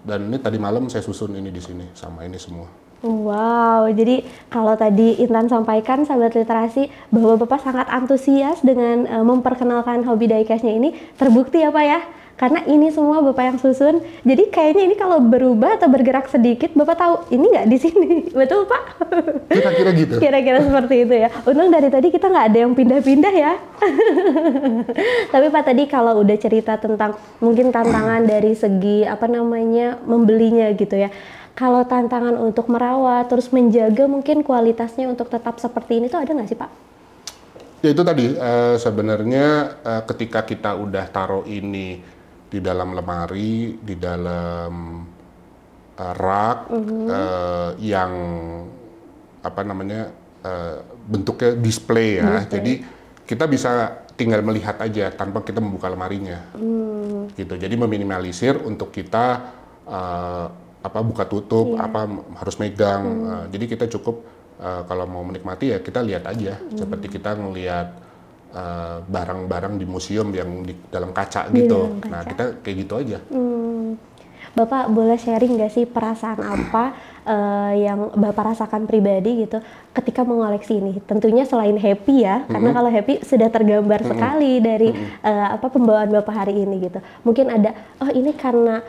Dan ini tadi malam saya susun ini di sini sama ini semua. Wow, jadi kalau tadi Intan sampaikan sahabat literasi bahwa Bapak sangat antusias dengan memperkenalkan hobi diecast-nya ini, terbukti ya Pak ya? Karena ini semua Bapak yang susun. Jadi kayaknya ini kalau berubah atau bergerak sedikit, Bapak tahu ini nggak di sini, betul Pak? Kira-kira gitu. Kira-kira seperti itu ya. Untung dari tadi kita nggak ada yang pindah-pindah ya. Tapi Pak tadi kalau udah cerita tentang mungkin tantangan dari segi membelinya gitu ya. Kalau tantangan untuk merawat, terus menjaga mungkin kualitasnya untuk tetap seperti ini tuh ada nggak sih Pak? Ya itu tadi sebenarnya ketika kita udah taruh ini di dalam lemari, di dalam rak yang bentuknya display ya. Jadi kita bisa tinggal melihat aja tanpa kita membuka lemarinya. Gitu. Jadi meminimalisir untuk kita buka tutup, harus megang. Jadi kita cukup kalau mau menikmati ya kita lihat aja. Seperti kita ngelihat barang-barang di museum yang di dalam kaca gitu. Nah kita kayak gitu aja. Bapak boleh sharing nggak sih perasaan apa yang Bapak rasakan pribadi gitu ketika mengoleksi ini? Tentunya selain happy ya, karena kalau happy sudah tergambar sekali dari pembawaan Bapak hari ini gitu. Mungkin ada, ini karena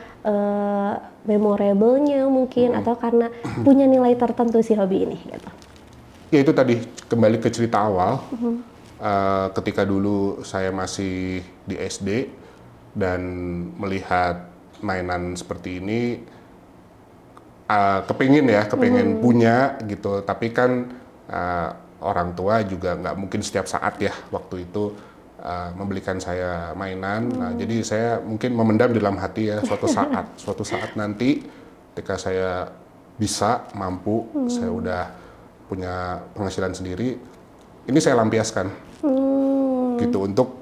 memorable-nya mungkin atau karena punya nilai tertentu si hobi ini gitu. Ya itu tadi kembali ke cerita awal. Ketika dulu saya masih di SD dan melihat mainan seperti ini, kepingin punya gitu. Tapi kan orang tua juga nggak mungkin setiap saat ya waktu itu membelikan saya mainan. Nah, jadi saya mungkin memendam di dalam hati ya suatu saat nanti ketika saya bisa mampu, saya udah punya penghasilan sendiri, ini saya lampiaskan gitu untuk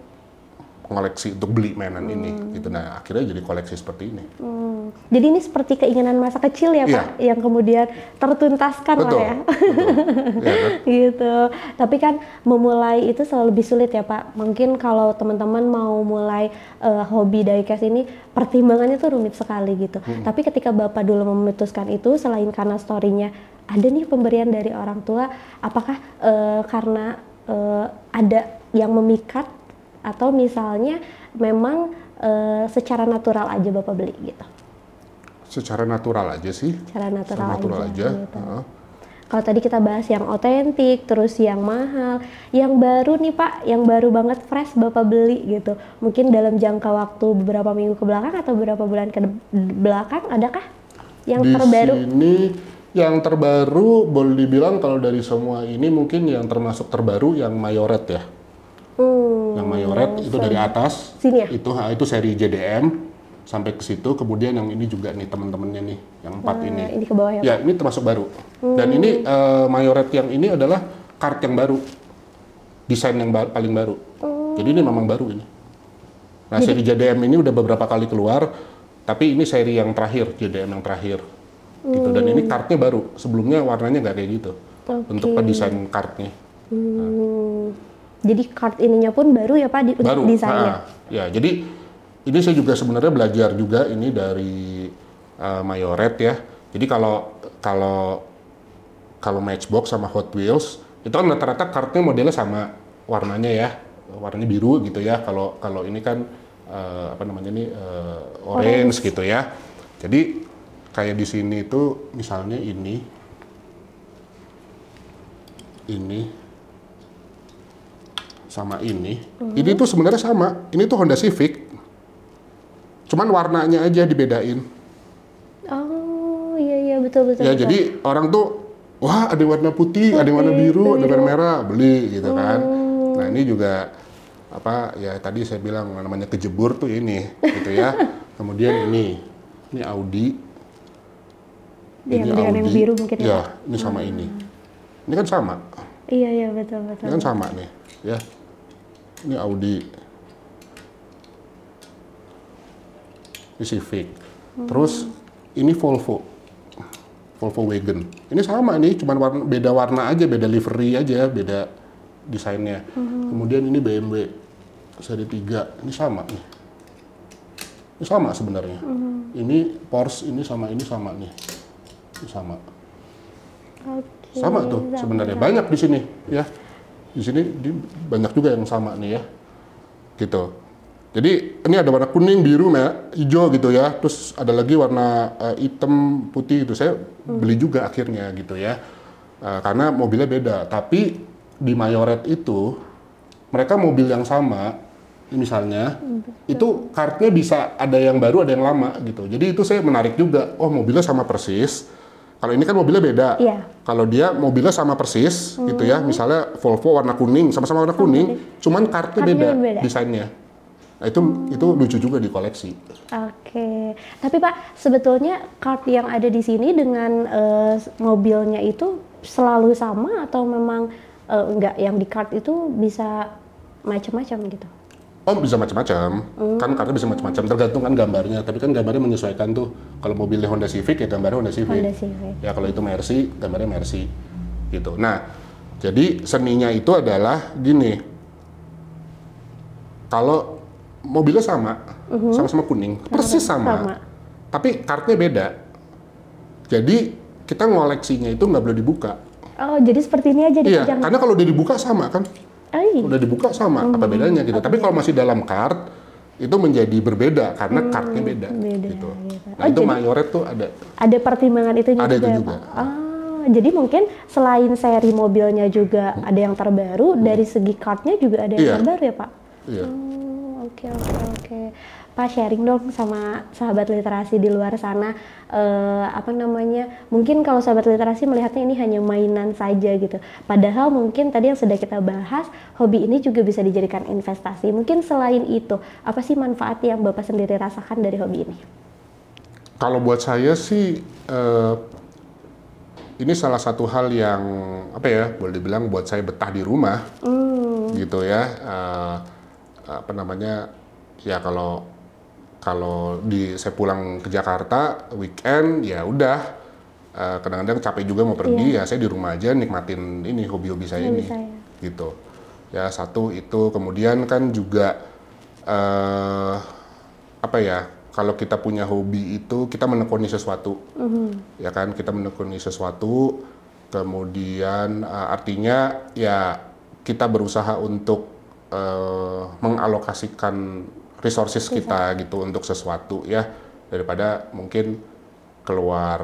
koleksi, untuk beli mainan ini gitu. Nah akhirnya jadi koleksi seperti ini. Jadi ini seperti keinginan masa kecil ya Pak, yang kemudian tertuntaskan lah ya. Betul. Ya, kan? Gitu. Tapi kan memulai itu selalu lebih sulit ya Pak. Mungkin kalau teman-teman mau mulai hobi diecast ini, pertimbangannya tuh rumit sekali gitu. Tapi ketika Bapak dulu memutuskan itu, selain karena story-nya ada nih pemberian dari orang tua, apakah karena ada yang memikat atau misalnya memang secara natural aja Bapak beli gitu? Secara natural aja sih. Secara natural aja. Gitu. Kalau tadi kita bahas yang otentik, terus yang mahal, yang baru nih Pak, yang baru banget fresh Bapak beli gitu. Mungkin dalam jangka waktu beberapa minggu ke belakang atau beberapa bulan ke belakang, adakah yang terbaru? Di sini yang terbaru boleh dibilang kalau dari semua ini mungkin yang termasuk terbaru yang Mayoret ya. Yang Mayoret itu dari atas, sini ya? Itu seri JDM sampai ke situ. Kemudian yang ini juga nih teman-temannya nih, yang 4 ini. Ini ke bawah ya? Ya, ini termasuk baru. Dan ini Mayoret yang ini adalah kart yang baru, desain yang paling baru. Jadi ini memang baru ini. Nah, seri JDM ini udah beberapa kali keluar, tapi ini seri yang terakhir, JDM yang terakhir. Gitu. Dan ini kartnya baru. Sebelumnya warnanya nggak kayak gitu. Untuk desain kartnya. Jadi kart ininya pun baru ya Pak, baru, desainnya? Ya, jadi ini saya juga sebenarnya belajar juga ini dari Mayoret ya. Jadi kalau Matchbox sama Hot Wheels itu kan rata-rata kartnya modelnya sama warnanya ya, warnanya biru gitu ya. Kalau ini kan orange gitu ya. Jadi kayak di sini itu misalnya ini sama ini tuh sebenarnya sama. Ini tuh Honda Civic, cuman warnanya aja dibedain. Oh iya betul. Ya jadi orang tuh wah ada warna putih, ada warna biru, ada warna merah, beli gitu kan. Nah ini juga ya tadi saya bilang namanya kejebur tuh ini gitu ya. Kemudian ini Audi. Ini Audi yang biru mungkin ya. Ya ini sama ini. Ini kan sama. Iya betul. Ini kan sama nih ya. Ini Audi, ini Civic, terus ini Volvo Wagon. Ini sama nih, cuman beda warna aja, beda livery aja, beda desainnya. Kemudian ini BMW seri 3, ini sama nih. Ini sama sebenarnya. Ini Porsche, ini sama nih. Ini sama. Sama tuh sebenarnya, banyak di sini ya. Di sini banyak juga yang sama nih ya, gitu. Jadi ini ada warna kuning, biru, hijau gitu ya. Terus ada lagi warna hitam, putih gitu. Saya beli juga akhirnya gitu ya, karena mobilnya beda. Tapi di Mayoret itu mereka mobil yang sama, misalnya itu kartnya bisa ada yang baru, ada yang lama gitu. Jadi itu saya menarik juga. Oh mobilnya sama persis. Kalau ini kan mobilnya beda. Iya. Kalau dia mobilnya sama persis gitu ya, misalnya Volvo warna kuning, sama-sama warna kuning, cuman kartnya beda desainnya. Nah, itu lucu juga di koleksi. Oke. Tapi Pak, sebetulnya kart yang ada di sini dengan mobilnya itu selalu sama atau memang enggak, yang di kart itu bisa macam-macam gitu? Oh bisa macam-macam, kan karena bisa macam-macam, tergantung kan gambarnya. Tapi kan gambarnya menyesuaikan tuh. Kalau mobilnya Honda Civic ya gambarnya Honda Civic. Ya kalau itu Mercy, gambarnya Mercy, gitu. Nah, jadi seninya itu adalah gini. Kalau mobilnya sama-sama kuning, persis sama, tapi kartnya beda. Jadi kita ngoleksinya itu nggak boleh dibuka. Oh, jadi seperti ini aja dipajang? Iya, karena kalau udah dibuka sama kan. Udah dibuka sama, apa bedanya gitu. Tapi kalau masih dalam kart, itu menjadi berbeda karena kartnya beda gitu. Nah itu Mayoret tuh ada pertimbangan itu juga. Ada itu juga. Jadi mungkin selain seri mobilnya juga ada yang terbaru, dari segi kartnya juga ada yang terbaru ya Pak? Iya. Oke. Pak sharing dong sama sahabat literasi di luar sana, mungkin kalau sahabat literasi melihatnya ini hanya mainan saja gitu, padahal mungkin tadi yang sudah kita bahas, hobi ini juga bisa dijadikan investasi. Mungkin selain itu, apa sih manfaat yang Bapak sendiri rasakan dari hobi ini? Kalau buat saya sih, ini salah satu hal yang boleh dibilang buat saya betah di rumah, gitu ya. Ya Kalau saya pulang ke Jakarta weekend ya udah, kadang-kadang capek juga mau pergi, ya saya di rumah aja nikmatin ini hobi-hobi saya ini, gitu. Ya satu itu, kemudian kan juga apa ya, kalau kita punya hobi itu kita menekuni sesuatu, ya kan, kita menekuni sesuatu, kemudian artinya ya kita berusaha untuk mengalokasikan resources kita gitu untuk sesuatu ya, daripada mungkin keluar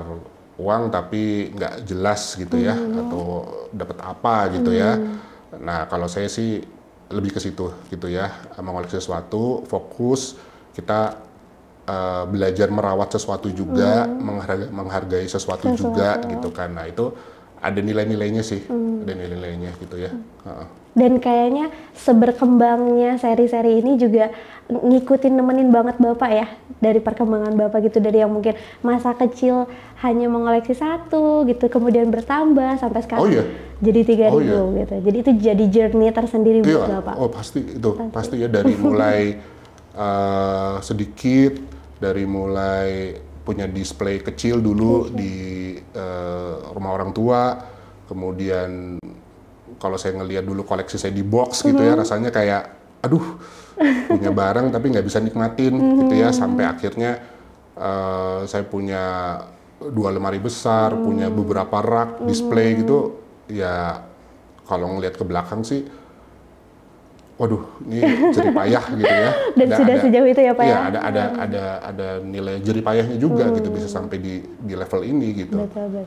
uang tapi nggak jelas gitu ya, atau dapat apa gitu ya. Nah kalau saya sih lebih ke situ gitu ya, mengoleksi sesuatu, fokus kita belajar merawat sesuatu juga, menghargai sesuatu juga gitu kan. Nah itu ada nilai-nilainya sih, ada nilai-nilainya gitu ya. Dan kayaknya seberkembangnya seri-seri ini juga ngikutin, nemenin banget Bapak ya, dari perkembangan Bapak gitu, dari yang mungkin masa kecil hanya mengoleksi satu gitu, kemudian bertambah sampai sekarang jadi 3.000 gitu. Jadi itu jadi journey tersendiri buat Bapak. Oh pasti itu, pasti ya, dari mulai sedikit, dari mulai punya display kecil dulu di rumah orang tua, kemudian kalau saya ngelihat dulu koleksi saya di box gitu ya, rasanya kayak aduh punya barang tapi nggak bisa nikmatin gitu ya, sampai akhirnya saya punya 2 lemari besar, punya beberapa rak display gitu ya. Kalau ngelihat ke belakang sih waduh, ini jerih payah gitu ya. Dan sudah sejauh itu ya Pak ya? Iya, ada nilai jerih payahnya juga gitu, bisa sampai di level ini gitu. Betul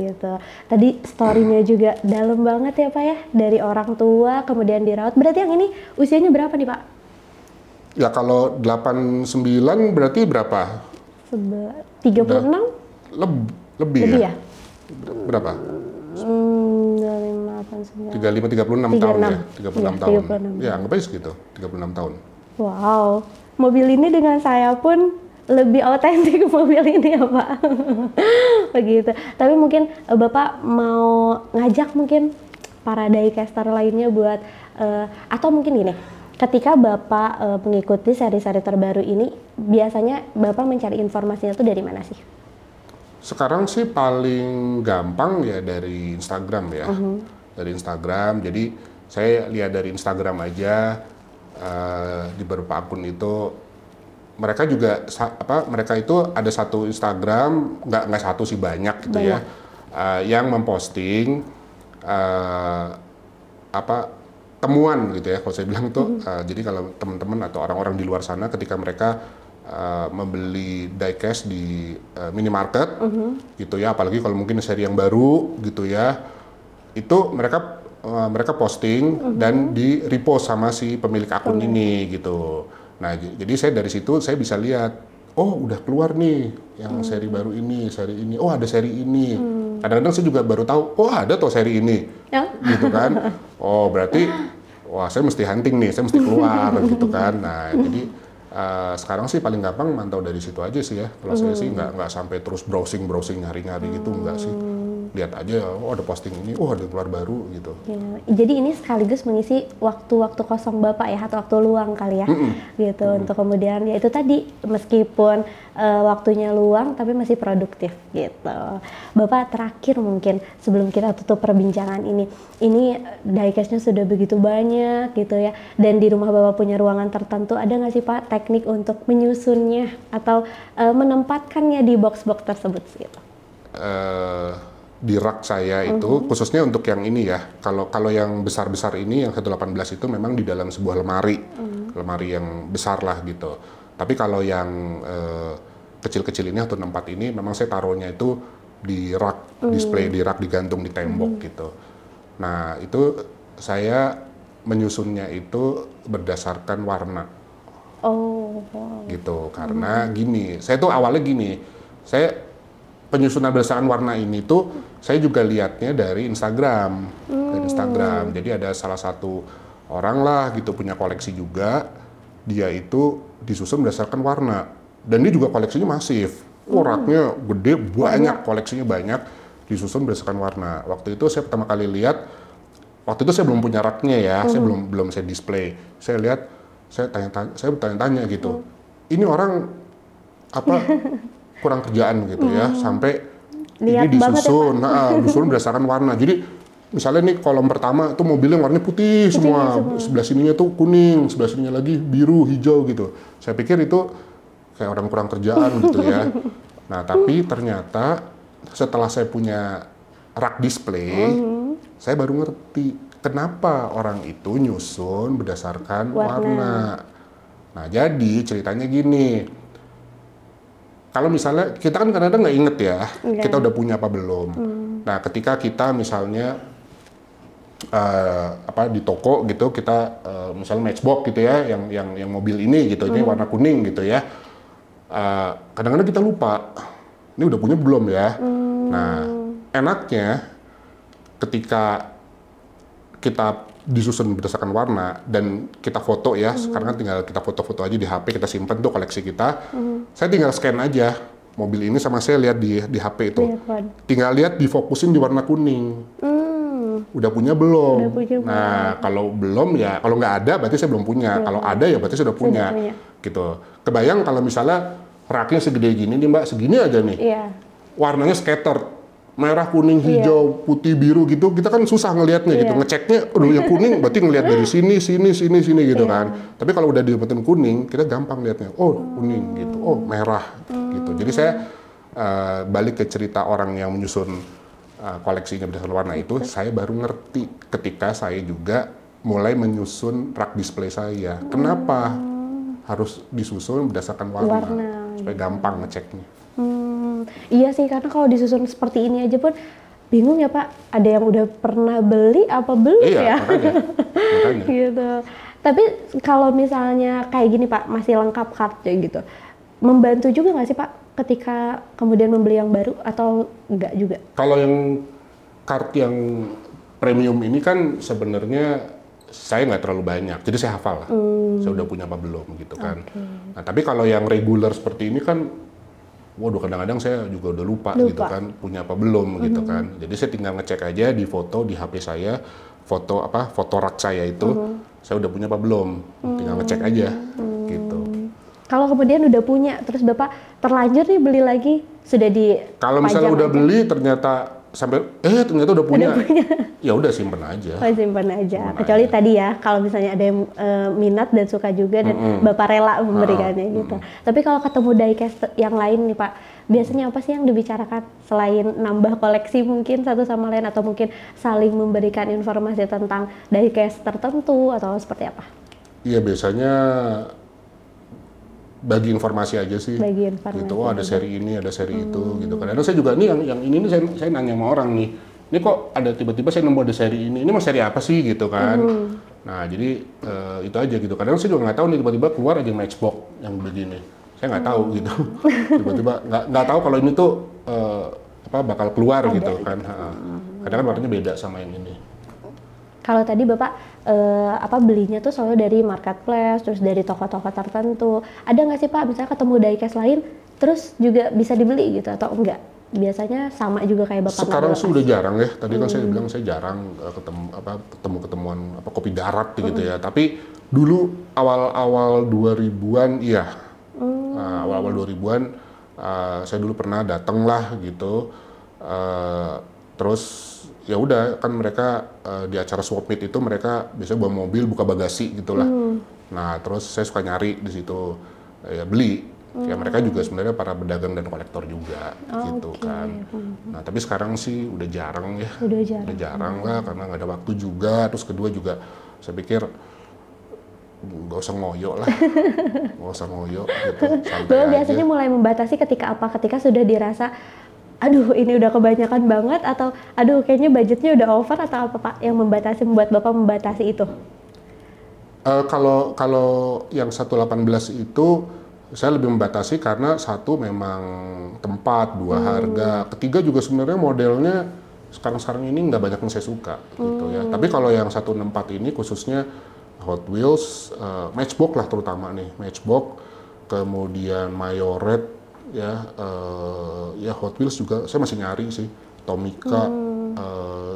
gitu. Tadi story-nya juga dalam banget ya Pak ya, dari orang tua kemudian dirawat. Berarti yang ini usianya berapa nih Pak? Ya kalau 89 berarti berapa? 36? Lebih ya? Berapa? 35, 36 tahun ya? 36 tahun. Ya, anggap aja segitu, 36 tahun. Wow, mobil ini dengan saya pun lebih otentik mobil ini ya Pak. Begitu. Tapi mungkin Bapak mau ngajak mungkin para diecaster lainnya buat, atau mungkin gini, ketika Bapak mengikuti seri-seri terbaru ini, biasanya Bapak mencari informasinya tuh dari mana sih? Sekarang sih paling gampang ya dari Instagram ya, dari Instagram. Jadi saya lihat dari Instagram aja, di beberapa akun itu mereka juga mereka itu ada satu Instagram, nggak satu sih, banyak gitu ya, yang memposting temuan gitu ya, kalau saya bilang tuh. Jadi kalau teman-teman atau orang-orang di luar sana ketika mereka membeli diecast di minimarket gitu ya, apalagi kalau mungkin seri yang baru gitu ya, itu mereka posting dan di repost sama si pemilik akun ini gitu. Nah jadi saya dari situ saya bisa lihat, oh udah keluar nih yang seri baru ini, seri ini, oh ada seri ini. Kadang-kadang saya juga baru tahu, oh ada tuh seri ini, gitu kan. Oh berarti wah saya mesti hunting nih, saya mesti keluar gitu kan. Nah jadi sekarang sih paling gampang mantau dari situ aja sih ya. Kalau saya sih nggak sampai terus browsing nyari-nyari gitu, nggak sih. Lihat aja, oh ada posting ini, oh ada keluar baru gitu. Ya, jadi ini sekaligus mengisi waktu-waktu kosong Bapak ya, atau waktu luang kali ya, gitu. Untuk kemudian ya itu tadi, meskipun waktunya luang tapi masih produktif gitu. Bapak terakhir mungkin sebelum kita tutup perbincangan ini diecast-nya sudah begitu banyak gitu ya, dan di rumah Bapak punya ruangan tertentu, ada nggak sih Pak teknik untuk menyusunnya atau menempatkannya di box-box tersebut gitu? Di rak saya itu khususnya untuk yang ini ya, kalau yang besar-besar ini yang 118 itu memang di dalam sebuah lemari yang besar lah gitu. Tapi kalau yang kecil-kecil ini atau 64 ini memang saya taruhnya itu di rak, display di rak, digantung di tembok gitu. Nah itu saya menyusunnya itu berdasarkan warna. Gitu, karena gini, saya tuh awalnya gini, penyusunan berdasarkan warna ini tuh saya juga lihatnya dari Instagram. Jadi ada salah satu orang lah gitu punya koleksi juga, dia itu disusun berdasarkan warna, dan dia juga koleksinya masif. Raknya gede, banyak, koleksinya banyak, disusun berdasarkan warna. Waktu itu saya pertama kali lihat, waktu itu saya belum punya raknya ya, saya belum saya display. Saya lihat, saya bertanya-tanya gitu, ini orang apa kurang kerjaan gitu ya, sampai Lihat ini banget disusun, disusun berdasarkan warna. Jadi misalnya nih kolom pertama tuh mobilnya warnanya putih semua, sebelah sininya tuh kuning, sebelah sininya lagi biru, hijau gitu. Saya pikir itu kayak orang kurang kerjaan gitu ya. Nah tapi ternyata setelah saya punya rak display, saya baru ngerti kenapa orang itu nyusun berdasarkan warna. Nah jadi ceritanya gini, kalau misalnya kita kan kadang-kadang nggak inget ya, kita udah punya apa belum. Nah ketika kita misalnya di toko gitu, kita misalnya Matchbox gitu ya, yang mobil ini gitu, ini warna kuning gitu ya. Kadang-kadang kita lupa, ini udah punya belum ya. Nah enaknya ketika kita disusun berdasarkan warna dan kita foto ya, sekarang kan tinggal kita foto-foto aja di HP, kita simpen tuh koleksi kita. Saya tinggal scan aja mobil ini sama saya lihat di HP itu. Tinggal lihat difokusin di warna kuning. Udah punya belum? Nah kalau belum ya, kalau nggak ada berarti saya belum punya. Kalau ada ya berarti sudah punya. Gitu. Kebayang kalau misalnya raknya segede gini nih Mbak, segini aja nih. Warnanya scattered. Merah, kuning, hijau, putih, biru gitu, kita kan susah ngelihatnya gitu. Ngeceknya, yang kuning berarti ngelihat dari sini gitu kan. Tapi kalau udah didapetin kuning, kita gampang lihatnya. Oh, kuning gitu. Oh, merah gitu. Jadi saya balik ke cerita orang yang menyusun koleksinya berdasarkan warna itu, saya baru ngerti ketika saya juga mulai menyusun rak display saya. Kenapa harus disusun berdasarkan warna? Supaya gampang ngeceknya. Iya sih, karena kalau disusun seperti ini aja pun bingung ya Pak, ada yang udah pernah beli apa belum ya? Makanya. Gitu. Tapi kalau misalnya kayak gini Pak, masih lengkap kartunya gitu, membantu juga nggak sih Pak ketika kemudian membeli yang baru atau enggak juga? Kalau yang kart yang premium ini kan sebenarnya saya nggak terlalu banyak, jadi saya hafal lah. Saya udah punya apa belum gitu kan. Nah tapi kalau yang regular seperti ini kan, waduh kadang-kadang saya juga udah lupa gitu kan, punya apa belum gitu kan. Jadi saya tinggal ngecek aja di foto di HP saya, foto rak saya itu, saya udah punya apa belum, tinggal ngecek aja gitu. Kalau kemudian udah punya, terus Bapak terlanjur nih beli lagi, sudah di kalau misalnya udah beli ternyata ternyata udah punya. Ya udah simpen aja. Simpen aja. Kecuali tadi ya, kalau misalnya ada yang minat dan suka juga dan Bapak rela memberikannya gitu. Tapi kalau ketemu diecast yang lain nih Pak, biasanya apa sih yang dibicarakan selain nambah koleksi mungkin satu sama lain, atau mungkin saling memberikan informasi tentang diecast tertentu atau seperti apa? Iya biasanya bagi informasi aja sih. Bagi informasi. Gitu, ada seri ini, ada seri itu gitu. Kadang-kadang saya juga nih yang ini saya nanya sama orang nih. Ini kok ada tiba-tiba saya nemu ada seri ini mau seri apa sih gitu kan. Nah jadi itu aja gitu. Kadang saya juga nggak tahu nih tiba-tiba keluar aja Matchbox yang begini. Saya nggak tahu gitu. Tiba-tiba nggak tahu kalau ini tuh bakal keluar ada, gitu kan. Kadang kan warnanya beda sama yang ini. Kalau tadi Bapak belinya tuh selalu dari marketplace, terus dari toko-toko tertentu. Ada nggak sih Pak, misalnya ketemu diecast lain, terus juga bisa dibeli gitu atau enggak? Biasanya sama juga kayak Bapak. Sekarang sih udah jarang ya. Tadi kan saya bilang saya jarang ketemuan kopi darat gitu ya. Tapi dulu awal-awal 2000-an iya. Awal-awal 2000-an saya dulu pernah datang lah gitu. Terus ya udah kan mereka di acara swap meet itu mereka biasanya bawa mobil buka bagasi gitulah. Nah terus saya suka nyari di situ ya beli. Ya mereka juga sebenarnya para pedagang dan kolektor juga gitu kan. Nah tapi sekarang sih udah jarang ya. Udah jarang lah karena nggak ada waktu juga. Terus kedua juga saya pikir nggak usah ngoyo lah. Nggak usah ngoyo gitu. Bapak biasanya mulai membatasi ketika apa? Ketika sudah dirasa aduh ini udah kebanyakan banget, atau aduh kayaknya budgetnya udah over, atau apa Pak yang membuat Bapak membatasi itu? Kalau yang 118 itu saya lebih membatasi karena satu memang tempat, dua harga, ketiga juga sebenarnya modelnya sekarang ini nggak banyak yang saya suka gitu ya. Tapi kalau yang 164 ini khususnya Hot Wheels, Matchbox lah terutama nih, Matchbox, kemudian Mayoret ya, ya Hot Wheels juga saya masih nyari sih, Tomica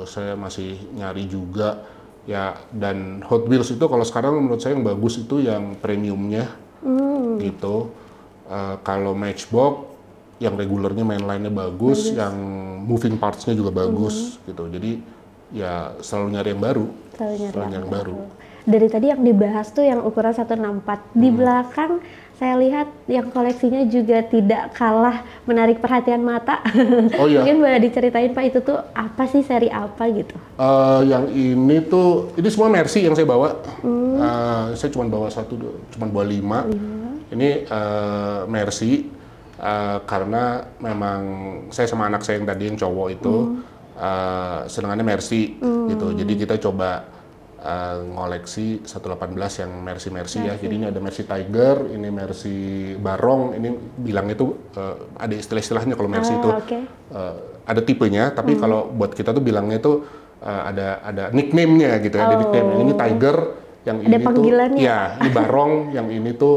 saya masih nyari juga ya. Dan Hot Wheels itu kalau sekarang menurut saya yang bagus itu yang premiumnya gitu. Kalau Matchbox yang regulernya mainline-nya bagus, yang moving parts-nya juga bagus gitu. Jadi ya selalu nyari yang baru. Selalu nyari yang baru. Dari tadi yang dibahas tuh yang ukuran 164. Di belakang saya lihat yang koleksinya juga tidak kalah menarik perhatian mata. Oh iya. Mungkin boleh diceritain Pak, itu tuh apa sih, seri apa gitu? Yang ini tuh, ini semua Mercy yang saya bawa. Saya cuma bawa cuma bawa 5. Ini Mercy, karena memang saya sama anak saya yang tadi yang cowok itu senangannya Mercy gitu. Jadi kita coba ngoleksi 118 yang Mercy ya. Jadi ini ada Mercy Tiger, ini Mercy Barong, ini bilang itu ada istilah-istilahnya kalau Mercy itu. Ada tipenya, tapi kalau buat kita tuh bilangnya itu ada nickname-nya gitu ya. Ada nickname. Ini Tiger, yang ada ini tuh ya, ini Barong, yang ini tuh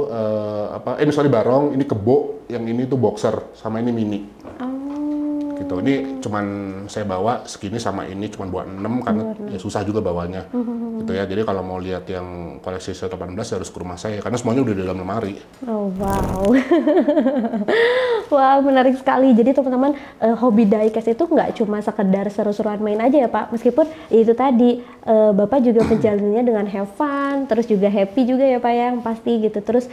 ini sorry Barong, ini Kebo, yang ini tuh Boxer, sama ini Mini. Gitu. Ini cuman saya bawa segini sama ini cuman buat 6 karena ya susah juga bawanya. Gitu ya. Jadi kalau mau lihat yang koleksi 118 harus ke rumah saya karena semuanya udah di dalam lemari. Oh wow. Wah, menarik sekali. Jadi teman-teman, hobi diecast itu nggak cuma sekedar seru-seruan main aja ya Pak. Meskipun itu tadi Bapak juga menjalannya dengan have fun, terus juga happy juga ya Pak ya, yang pasti gitu. Terus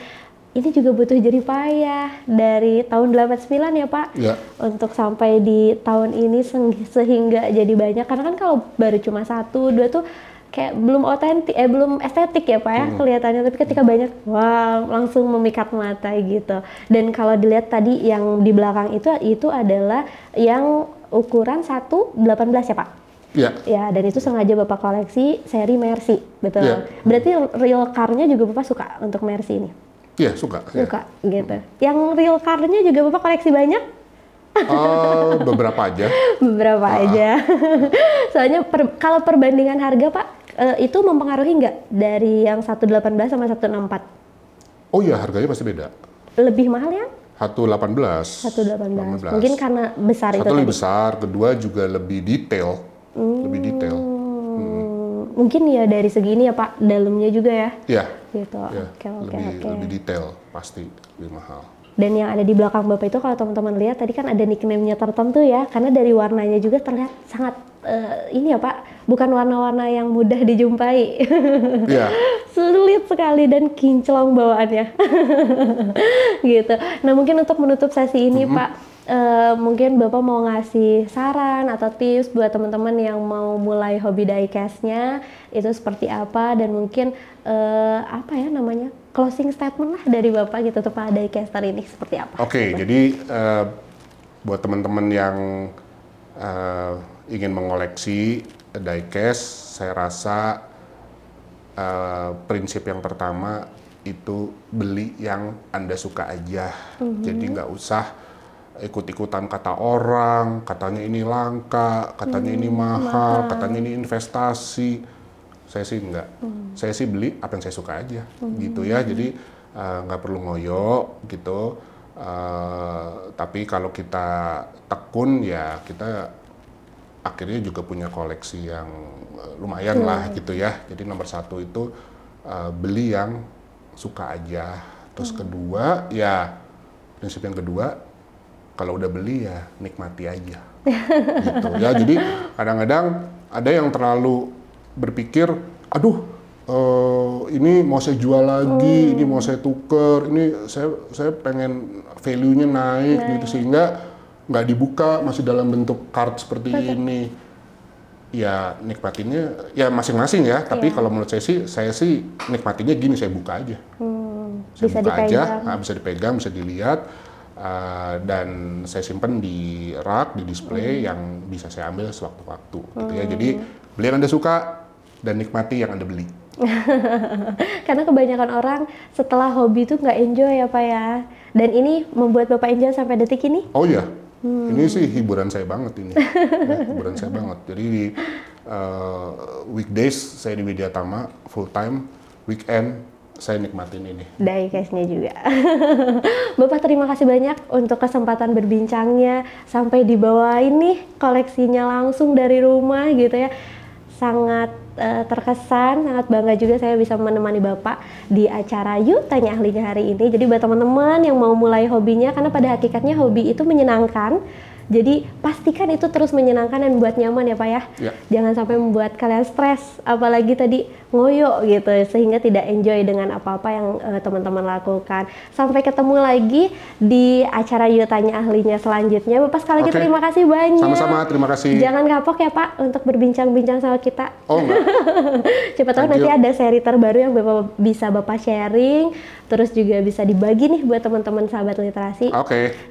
ini juga butuh jerih payah dari tahun 89 ya Pak, untuk sampai di tahun ini sehingga jadi banyak. Karena kan kalau baru cuma 1, 2 tuh kayak belum otentik, belum estetik ya Pak ya kelihatannya. Tapi ketika banyak, wow, langsung memikat mata gitu. Dan kalau dilihat tadi yang di belakang itu adalah yang ukuran 118 ya Pak? Iya. Ya, dan itu sengaja Bapak koleksi seri Mercy, betul. Berarti real car-nya juga Bapak suka untuk Mercy ini? Iya, suka. Suka, gitu. Yang real car-nya juga Bapak koleksi banyak? Beberapa aja. Beberapa aja. Soalnya kalau perbandingan harga Pak, itu mempengaruhi nggak dari yang 118 sama 164? Oh iya, harganya pasti beda. Lebih mahal ya? 118. 118. Mungkin karena besar itu. Satu lebih besar, kedua juga lebih detail. Lebih detail. Mungkin ya dari segini ya Pak, dalamnya juga ya? Iya. Gitu. Ya, Oke. lebih detail, pasti lebih mahal. Dan yang ada di belakang Bapak itu kalau teman-teman lihat tadi kan ada nickname-nya tertentu ya, karena dari warnanya juga terlihat sangat ini ya Pak, bukan warna-warna yang mudah dijumpai. Iya. Sulit sekali dan kinclong bawaannya. Gitu. Nah mungkin untuk menutup sesi ini Pak, mungkin Bapak mau ngasih saran atau tips buat teman-teman yang mau mulai hobi diecast-nya itu seperti apa, dan mungkin apa ya namanya, closing statement lah dari Bapak gitu untuk para diecaster ini seperti apa? Oke, jadi buat teman-teman yang ingin mengoleksi diecast, saya rasa prinsip yang pertama itu beli yang Anda suka aja. Jadi nggak usah ikut-ikutan kata orang, katanya ini langka, katanya ini mahal, katanya ini investasi. Saya sih enggak. Saya sih beli apa yang saya suka aja, gitu ya. Jadi nggak perlu ngoyo gitu. Tapi kalau kita tekun ya kita akhirnya juga punya koleksi yang lumayan lah gitu ya. Jadi nomor 1 itu beli yang suka aja. Terus kedua ya prinsip yang kedua, kalau udah beli ya nikmati aja. Gitu ya. Jadi kadang-kadang ada yang terlalu berpikir, aduh ini mau saya jual lagi, ini mau saya tuker, ini saya pengen value-nya naik gitu, sehingga nggak dibuka, masih dalam bentuk card seperti ini. Ya nikmatinnya ya masing-masing ya, tapi kalau menurut saya sih nikmatinnya gini, saya buka aja. Saya bisa buka dipegang. aja, bisa dipegang, bisa dilihat, dan saya simpen di rak, di display yang bisa saya ambil sewaktu-waktu gitu ya. Jadi beli yang Anda suka dan nikmati yang Anda beli. Karena kebanyakan orang setelah hobi itu nggak enjoy ya Pak ya. Dan ini membuat Bapak enjoy sampai detik ini? Oh iya, ini sih hiburan saya banget ini. Ya, hiburan saya banget. Jadi di weekdays saya di Widyatama full time, weekend saya nikmatin ini. Diecast-nya juga. Bapak terima kasih banyak untuk kesempatan berbincangnya, sampai dibawain nih koleksinya langsung dari rumah gitu ya. sangat terkesan, sangat bangga juga saya bisa menemani Bapak di acara Yuk Tanya Ahlinya hari ini. Jadi buat teman-teman yang mau mulai hobinya, karena pada hakikatnya hobi itu menyenangkan. Jadi pastikan itu terus menyenangkan dan buat nyaman ya Pak ya. Jangan sampai membuat kalian stres, apalagi tadi ngoyo gitu, sehingga tidak enjoy dengan apa-apa yang teman-teman lakukan. Sampai ketemu lagi di acara Yuk Tanya Ahlinya selanjutnya. Bapak sekali lagi terima kasih banyak. Sama-sama, terima kasih. Jangan kapok ya Pak untuk berbincang-bincang sama kita. Oh enggak. Siapa tahu nanti ada seri terbaru yang bisa Bapak sharing, terus juga bisa dibagi nih buat teman-teman sahabat literasi.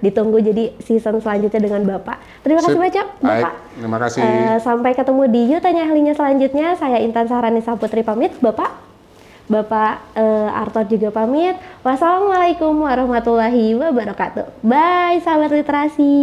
Ditunggu jadi season selanjutnya dengan Bapak. Terima kasih banyak Bapak. Terima kasih. Sampai ketemu di Yuk Tanya Ahlinya selanjutnya. Saya Intan Saharanisa Putri pamit. Bapak Arto juga pamit. Wassalamualaikum warahmatullahi wabarakatuh. Bye sahabat literasi.